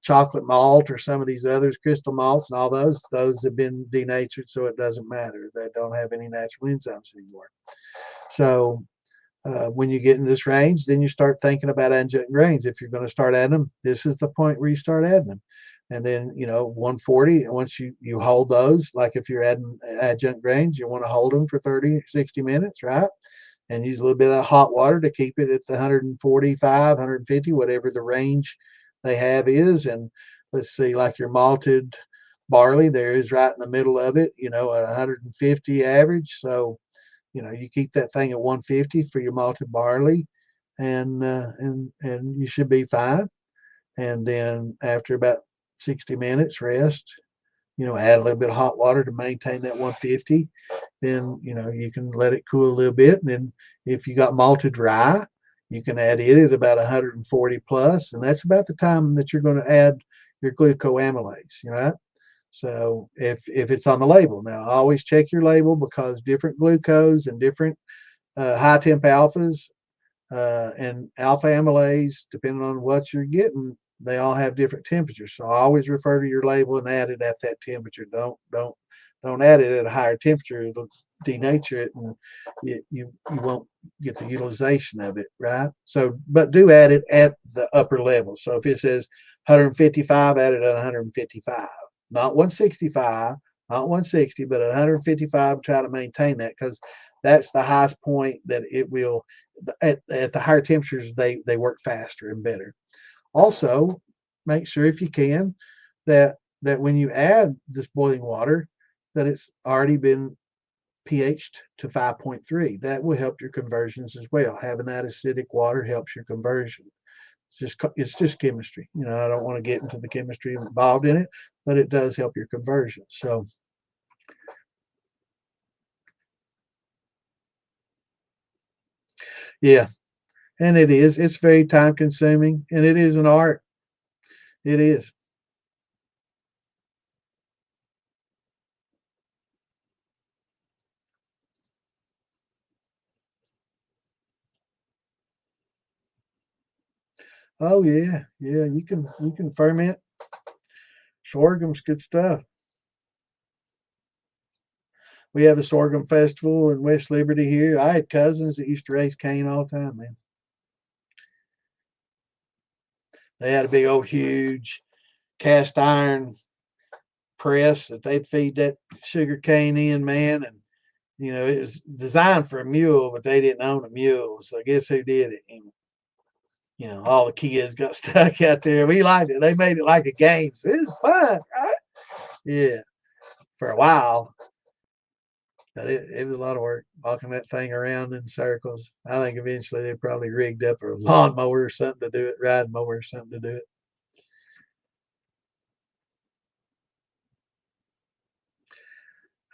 chocolate malt or some of these others, crystal malts and all those have been denatured, so it doesn't matter. They don't have any natural enzymes anymore. So when you get in this range, then you start thinking about adjunct grains. If you're going to start adding them, this is the point where you start adding them. And then, 140, and once you hold those, like if you're adding adjunct grains, you want to hold them for 30, 60 minutes, right? And use a little bit of that hot water to keep it at the 145, 150, whatever the range they have is. And let's see, like your malted barley, there is right in the middle of it, at 150 average. So, you keep that thing at 150 for your malted barley, and you should be fine. And then after about 60 minutes, rest. Add a little bit of hot water to maintain that 150. Then you can let it cool a little bit, and then if you got malted rye, you can add it at about 140 plus, and that's about the time that you're going to add your glucoamylase. Right? So if it's on the label, now always check your label, because different glucose and different high temp alphas and alpha amylase, depending on what you're getting, they all have different temperatures. So always refer to your label and add it at that temperature. Don't add it at a higher temperature. It'll denature it, and you won't get the utilization of it, right? So, but do add it at the upper level. So if it says 155, add it at 155. not 165, not 160, but 155. Try to maintain that because that's the highest point that it will. At the higher temperatures, they work faster and better. Also, make sure if you can that when you add this boiling water, that it's already been pH'd to 5.3. That will help your conversions as well. Having that acidic water helps your conversion. It's just chemistry. I don't want to get into the chemistry involved in it, but it does help your conversion. So yeah, and it is. It's very time consuming, and it is an art. It is. Oh yeah, yeah. You can ferment. Sorghum's good stuff. We have a sorghum festival in West Liberty here. I had cousins that used to raise cane all the time, man. They had a big old huge cast iron press that they'd feed that sugar cane in, man. And it was designed for a mule, but they didn't own a mule. So guess who did it? And, all the kids got stuck out there. We liked it. They made it like a game. So it was fun, right? Yeah, for a while. But it was a lot of work walking that thing around in circles. I think eventually they probably rigged up a lawnmower or something to do it, riding mower or something to do it.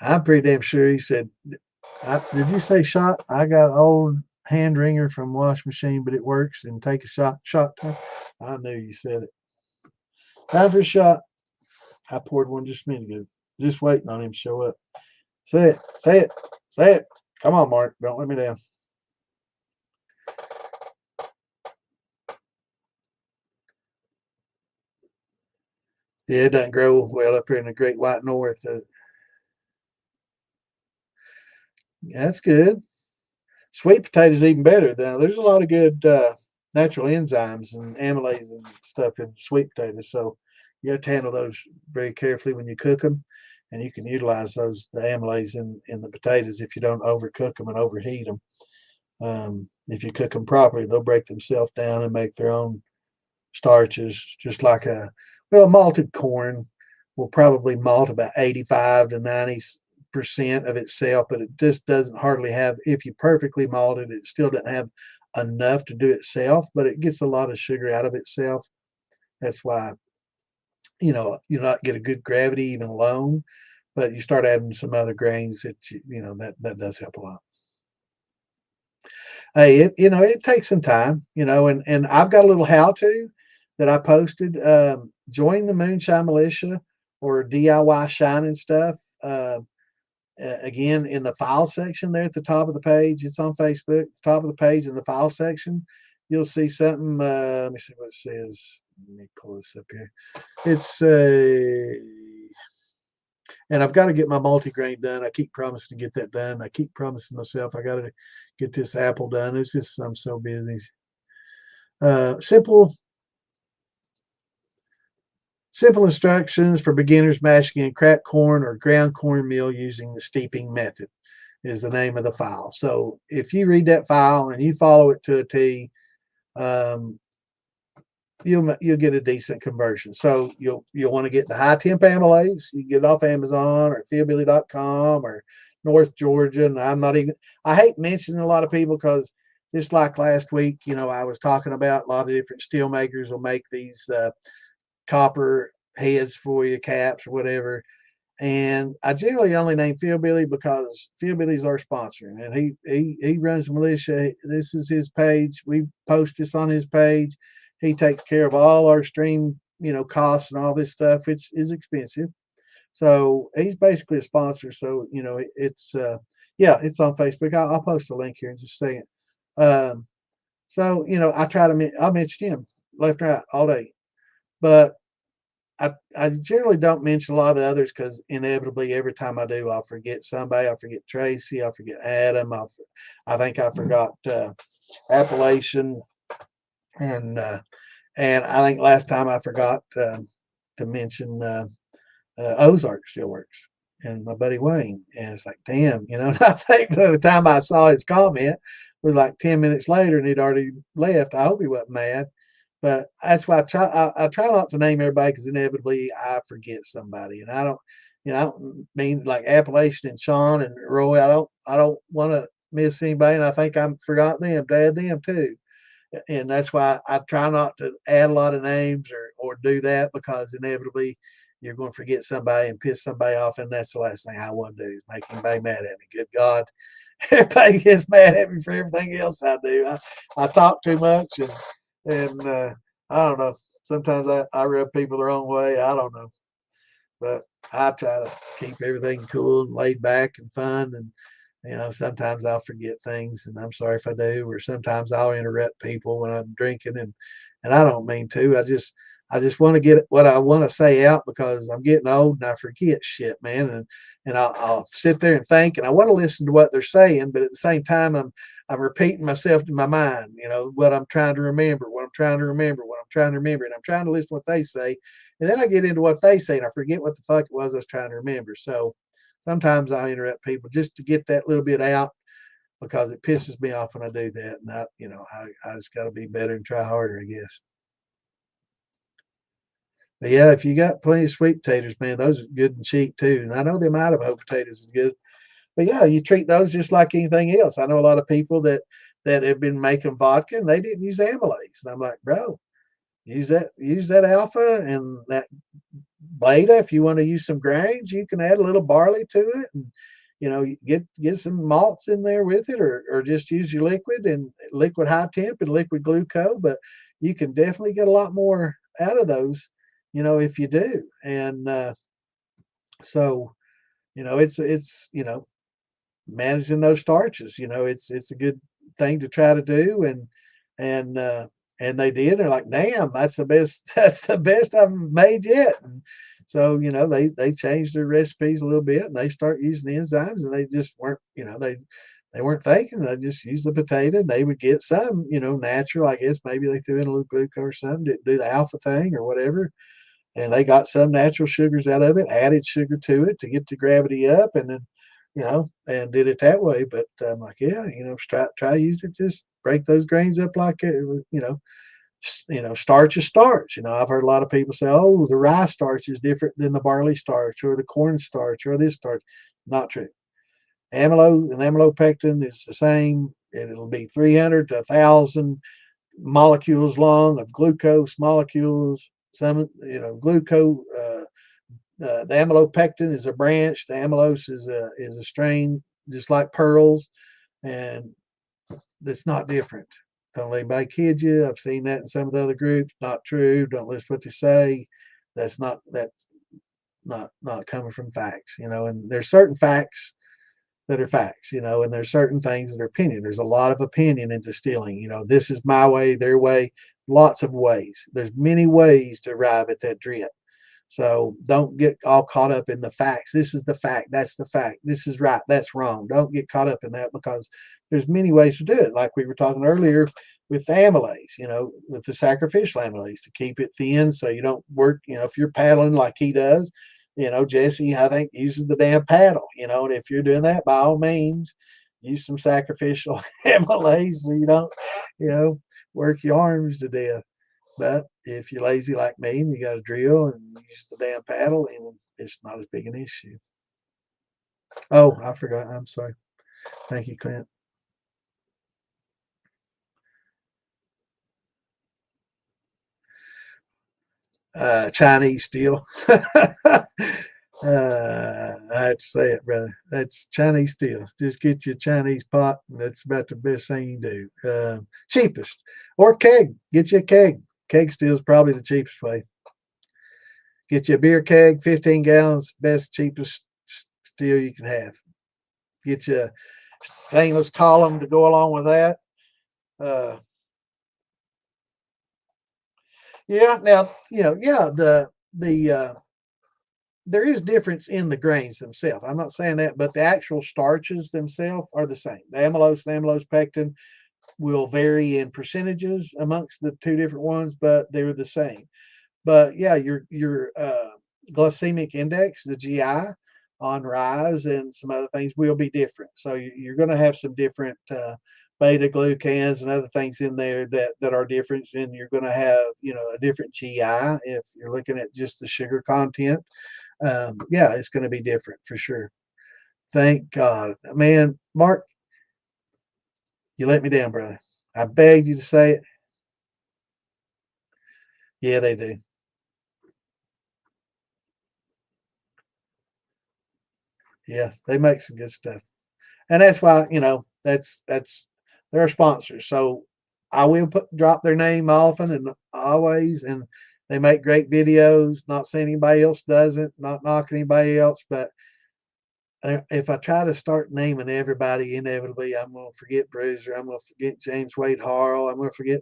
I'm pretty damn sure he said, did you say shot? I got an old hand wringer from wash machine, but it works and take a shot time. I knew you said it. Time for a shot. I poured one just a minute ago. Just waiting on him to show up. Say it. Say it. Say it. Come on, Mark. Don't let me down. Yeah, it doesn't grow well up here in the Great White North. That's good. Sweet potatoes even better. Now, there's a lot of good natural enzymes and amylase and stuff in sweet potatoes. So you have to handle those very carefully when you cook them. And you can utilize the amylase in the potatoes if you don't overcook them and overheat them. If you cook them properly, they'll break themselves down and make their own starches, just like malted corn will probably malt about 85 to 90% of itself, but it just doesn't hardly have, if you perfectly malt it, it still doesn't have enough to do itself, but it gets a lot of sugar out of itself. That's why, you not get a good gravity even alone, but you start adding some other grains that does help a lot. Hey, it takes some time, and I've got a little how to that I posted. Join the Moonshine Militia or DIY shining stuff. Again, in the file section there at the top of the page, it's on Facebook. At the top of the page in the file section, you'll see something. Let me see what it says. Let me pull this up here. It's and I've got to get my multigrain done. I keep promising to get that done. I keep promising myself I got to get this apple done. It's just I'm so busy. Simple instructions for beginners mashing in cracked corn or ground cornmeal using the steeping method is the name of the file. So if you read that file and you follow it to a T, um, you'll get a decent conversion. So you'll want to get the high temp amylase. You can get it off Amazon or fieldbilly.com or North Georgia. And I hate mentioning a lot of people because just like last week, I was talking about a lot of different steel makers will make these copper heads for you, caps or whatever. And I generally only name Phil Billy because Phil Billy's our sponsor, and he runs the militia. This is his page. We post this on his page. He takes care of all our stream, costs and all this stuff, which is expensive. So he's basically a sponsor. So it's yeah, it's on Facebook. I'll post a link here in just a second. So I'll mention him left and right all day, but I generally don't mention a lot of the others because inevitably every time I do, I'll forget somebody. I'll forget Tracy. I'll forget Adam. I think I forgot Appalachian, and I think last time I forgot to mention Ozark still works. And my buddy Wayne, and it's like, damn, and I think by the time I saw his comment, it was like 10 minutes later and he'd already left. I hope he wasn't mad. But that's why I try not to name everybody because inevitably I forget somebody. And I don't mean like Appalachian and Sean and Roy. I don't want to miss anybody. And I think I'm forgot them, Dad, them too. And that's why I try not to add a lot of names or do that because inevitably you're going to forget somebody and piss somebody off, and that's the last thing I want to do is make anybody mad at me. Good God, everybody gets mad at me for everything else I do. I talk too much and I don't know. Sometimes I rub people the wrong way. I don't know, but I try to keep everything cool and laid back and fun. And sometimes I'll forget things, and I'm sorry if I do. Or sometimes I'll interrupt people when I'm drinking, and I don't mean to. I just want to get what I want to say out because I'm getting old and I forget shit, man. And I'll sit there and think, and I want to listen to what they're saying, but at the same time, I'm repeating myself in my mind. What I'm trying to remember, what I'm trying to remember, what I'm trying to remember, and I'm trying to listen to what they say, and then I get into what they say, and I forget what the fuck it was I was trying to remember. So sometimes I interrupt people just to get that little bit out because it pisses me off when I do that, and I just got to be better and try harder, I guess. But yeah, if you got plenty of sweet potatoes, man, those are good and cheap too. And I know them Idaho potatoes is good. But yeah, you treat those just like anything else. I know a lot of people that have been making vodka and they didn't use amylase. And I'm like, bro, use that alpha and that beta. If you want to use some grains, you can add a little barley to it and get some malts in there with it, or just use your liquid and liquid high temp and liquid glucose. But you can definitely get a lot more out of those, if you do. And so it's managing those starches. It's a good thing to try to do, and they did. They're like, damn, that's the best. That's the best I've made yet. And so they changed their recipes a little bit, and they start using the enzymes, and they just weren't they weren't thinking. They just used the potato. And they would get some natural. I guess maybe they threw in a little glucose or something to do the alpha thing or whatever, and they got some natural sugars out of it, added sugar to it to get the gravity up, and then and did it that way. But I'm like, yeah, try use it. Just break those grains up like starch is starch. I've heard a lot of people say, oh, the rye starch is different than the barley starch or the corn starch or this starch. Not true. Amylo and amylopectin is the same. It'll be 300 to 1,000 molecules long of glucose molecules. Some, glucose. The amylopectin is a branch. The amylose is a strain, just like pearls, and it's not different. Don't let anybody kid you. I've seen that in some of the other groups. Not true. Don't listen to what they say. That's not coming from facts. And there's certain facts that are facts. And there's certain things that are opinion. There's a lot of opinion in distilling. This is my way, their way, lots of ways. There's many ways to arrive at that drip. So don't get all caught up in the facts. This is the fact. That's the fact. This is right. That's wrong. Don't get caught up in that because there's many ways to do it. Like we were talking earlier with the amylase, with the sacrificial amylase to keep it thin so you don't work, if you're paddling like he does, Jesse, I think, uses the damn paddle, and if you're doing that, by all means, use some sacrificial amylase so you don't, work your arms to death. But if you're lazy like me and you got a drill and use the damn paddle, and it's not as big an issue. Oh, I forgot. I'm sorry. Thank you, Clint. Chinese steel. I had to say it, brother. That's Chinese steel. Just get you a Chinese pot, and that's about the best thing you do. Cheapest. Or keg. Get you a keg. Keg steel is probably the cheapest way. Get you a beer keg, 15 gallons, best, cheapest steel you can have. Get you a stainless column to go along with that. Uh, yeah, now, yeah, the there is difference in the grains themselves. I'm not saying that, but the actual starches themselves are the same. The amylose and amylose pectin will vary in percentages amongst the two different ones, but they're the same. But yeah, glycemic index, the GI, on rye and some other things will be different. So you're going to have some different beta glucans and other things in there that are different, and you're going to have a different GI if you're looking at just the sugar content. Yeah, it's going to be different for sure. Thank God, man. Mark, you let me down, brother. I begged you to say it. Yeah, they do. Yeah, they make some good stuff. And that's why that's their sponsors. So I will drop their name often and always, and they make great videos. Not saying anybody else doesn't, not knocking anybody else, but if I try to start naming everybody, inevitably I'm going to forget Bruiser. I'm going to forget James Wade Harrell. I'm going to forget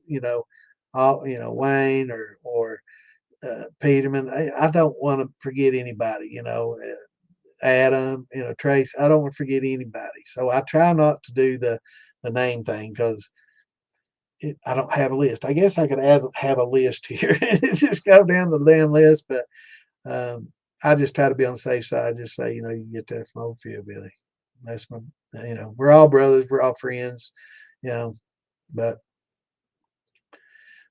all Wayne or Peterman. I don't want to forget anybody. Adam, Trace. I don't want to forget anybody. So I try not to do the name thing because I don't have a list. I guess I could have a list here and just go down the damn list, but I just try to be on the safe side. Just say, you get that from old Phil Billy. That's my, we're all brothers, we're all friends, but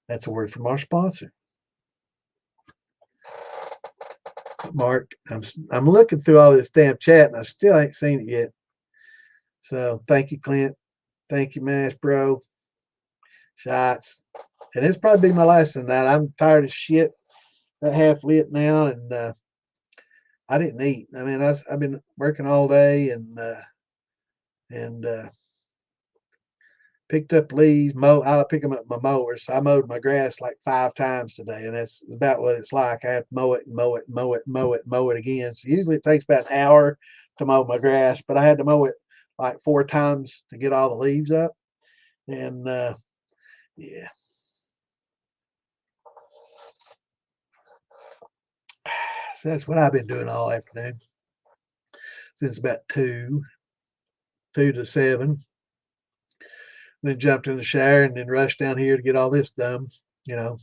that's a word from our sponsor. Mark, I'm looking through all this damn chat and I still ain't seen it yet. So thank you, Clint. Thank you, Mash Bro. Shots. And it's probably be my last tonight. I'm tired of shit. That half lit now, and I didn't eat. I mean, I've been working all day and picked up leaves. I pick them up with my mower. So I mowed my grass like 5 times today, and that's about what it's like. I have to mow it, mow it, mow it, mow it, mow it again. So usually it takes about an hour to mow my grass, but I had to mow it like 4 times to get all the leaves up. And yeah. So that's what I've been doing all afternoon since about 2 to 7. Then jumped in the shower and then rushed down here to get all this done, you know.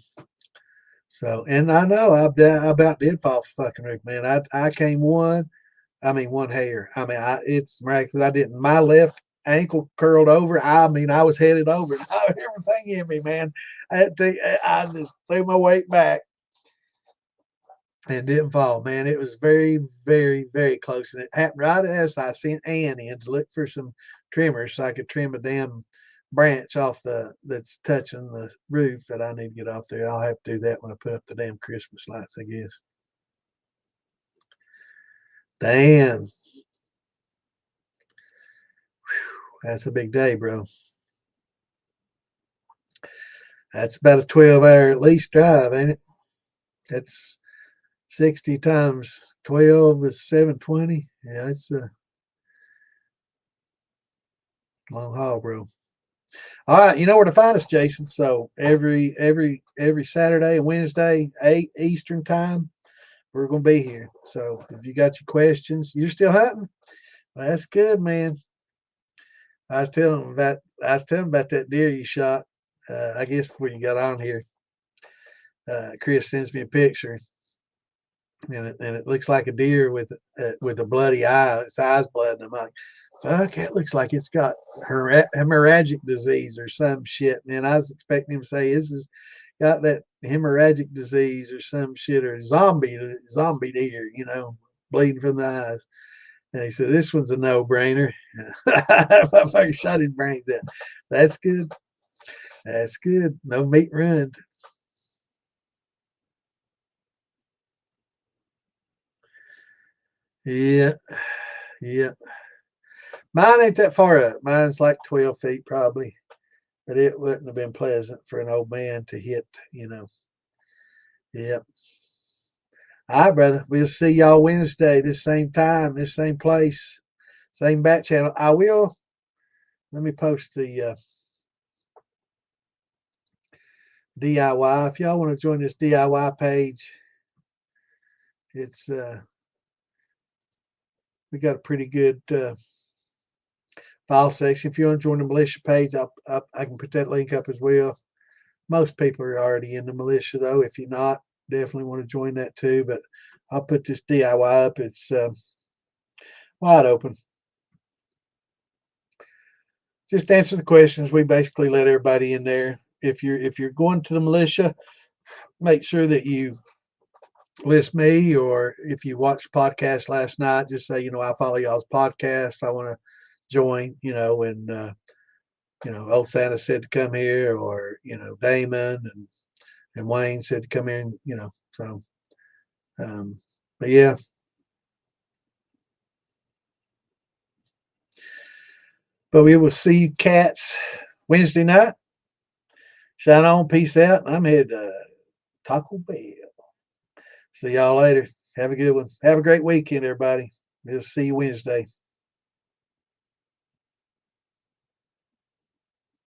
So, and I know I about did fall off the fucking roof, man. I came one hair. I mean, it's miraculous. I didn't. My left ankle curled over. I mean, I was headed over, and everything in me, man. I just threw my weight back and didn't fall, man. It was very, very, very close, and it happened right as I sent Ann in to look for some trimmers so I could trim a damn branch off that's touching the roof that I need to get off there. I'll have to do that when I put up the damn Christmas lights, I guess. Damn. Whew, that's a big day, bro. That's about a 12-hour at least drive, ain't it? That's 60 times 12 is 720. Yeah, it's a long haul, bro. All right, you know where to find us, Jason. So every Saturday and Wednesday, 8 Eastern time, we're gonna be here. So if you got your questions, you're still hunting. Well, that's good, man. I was telling him about that deer you shot. I guess before you got on here, Chris sends me a picture, and it looks like a deer with a bloody eye. Its eyes blood, and I'm like, fuck, it looks like it's got hemorrhagic disease or some shit. Man, I was expecting him to say this has got that hemorrhagic disease or some shit or zombie deer, bleeding from the eyes. And he said, this one's a no-brainer. I fucking shot his brains out. That's good. That's good. No meat ruined. Yeah. Yeah. Mine ain't that far up. Mine's like 12 feet probably. But it wouldn't have been pleasant for an old man to hit, Yep. All right, brother. We'll see y'all Wednesday, this same time, this same place, same bat channel. Let me post the DIY. If y'all want to join this DIY page, it's we got a pretty good file section. If you want to join the militia page, I can put that link up as well. Most people are already in the militia, though. If you're not, definitely want to join that too. But I'll put this DIY up. It's wide open. Just answer the questions. We basically let everybody in there. If you're going to the militia, make sure that you list me, or if you watched podcast last night, just say, I follow y'all's podcast. I want to join, and old Santa said to come here, or, Damon and Wayne said to come in, so, but yeah. But we will see you cats Wednesday night. Shine on, peace out. I'm headed to Taco Bell. See y'all later. Have a good one. Have a great weekend, everybody. We'll see you Wednesday.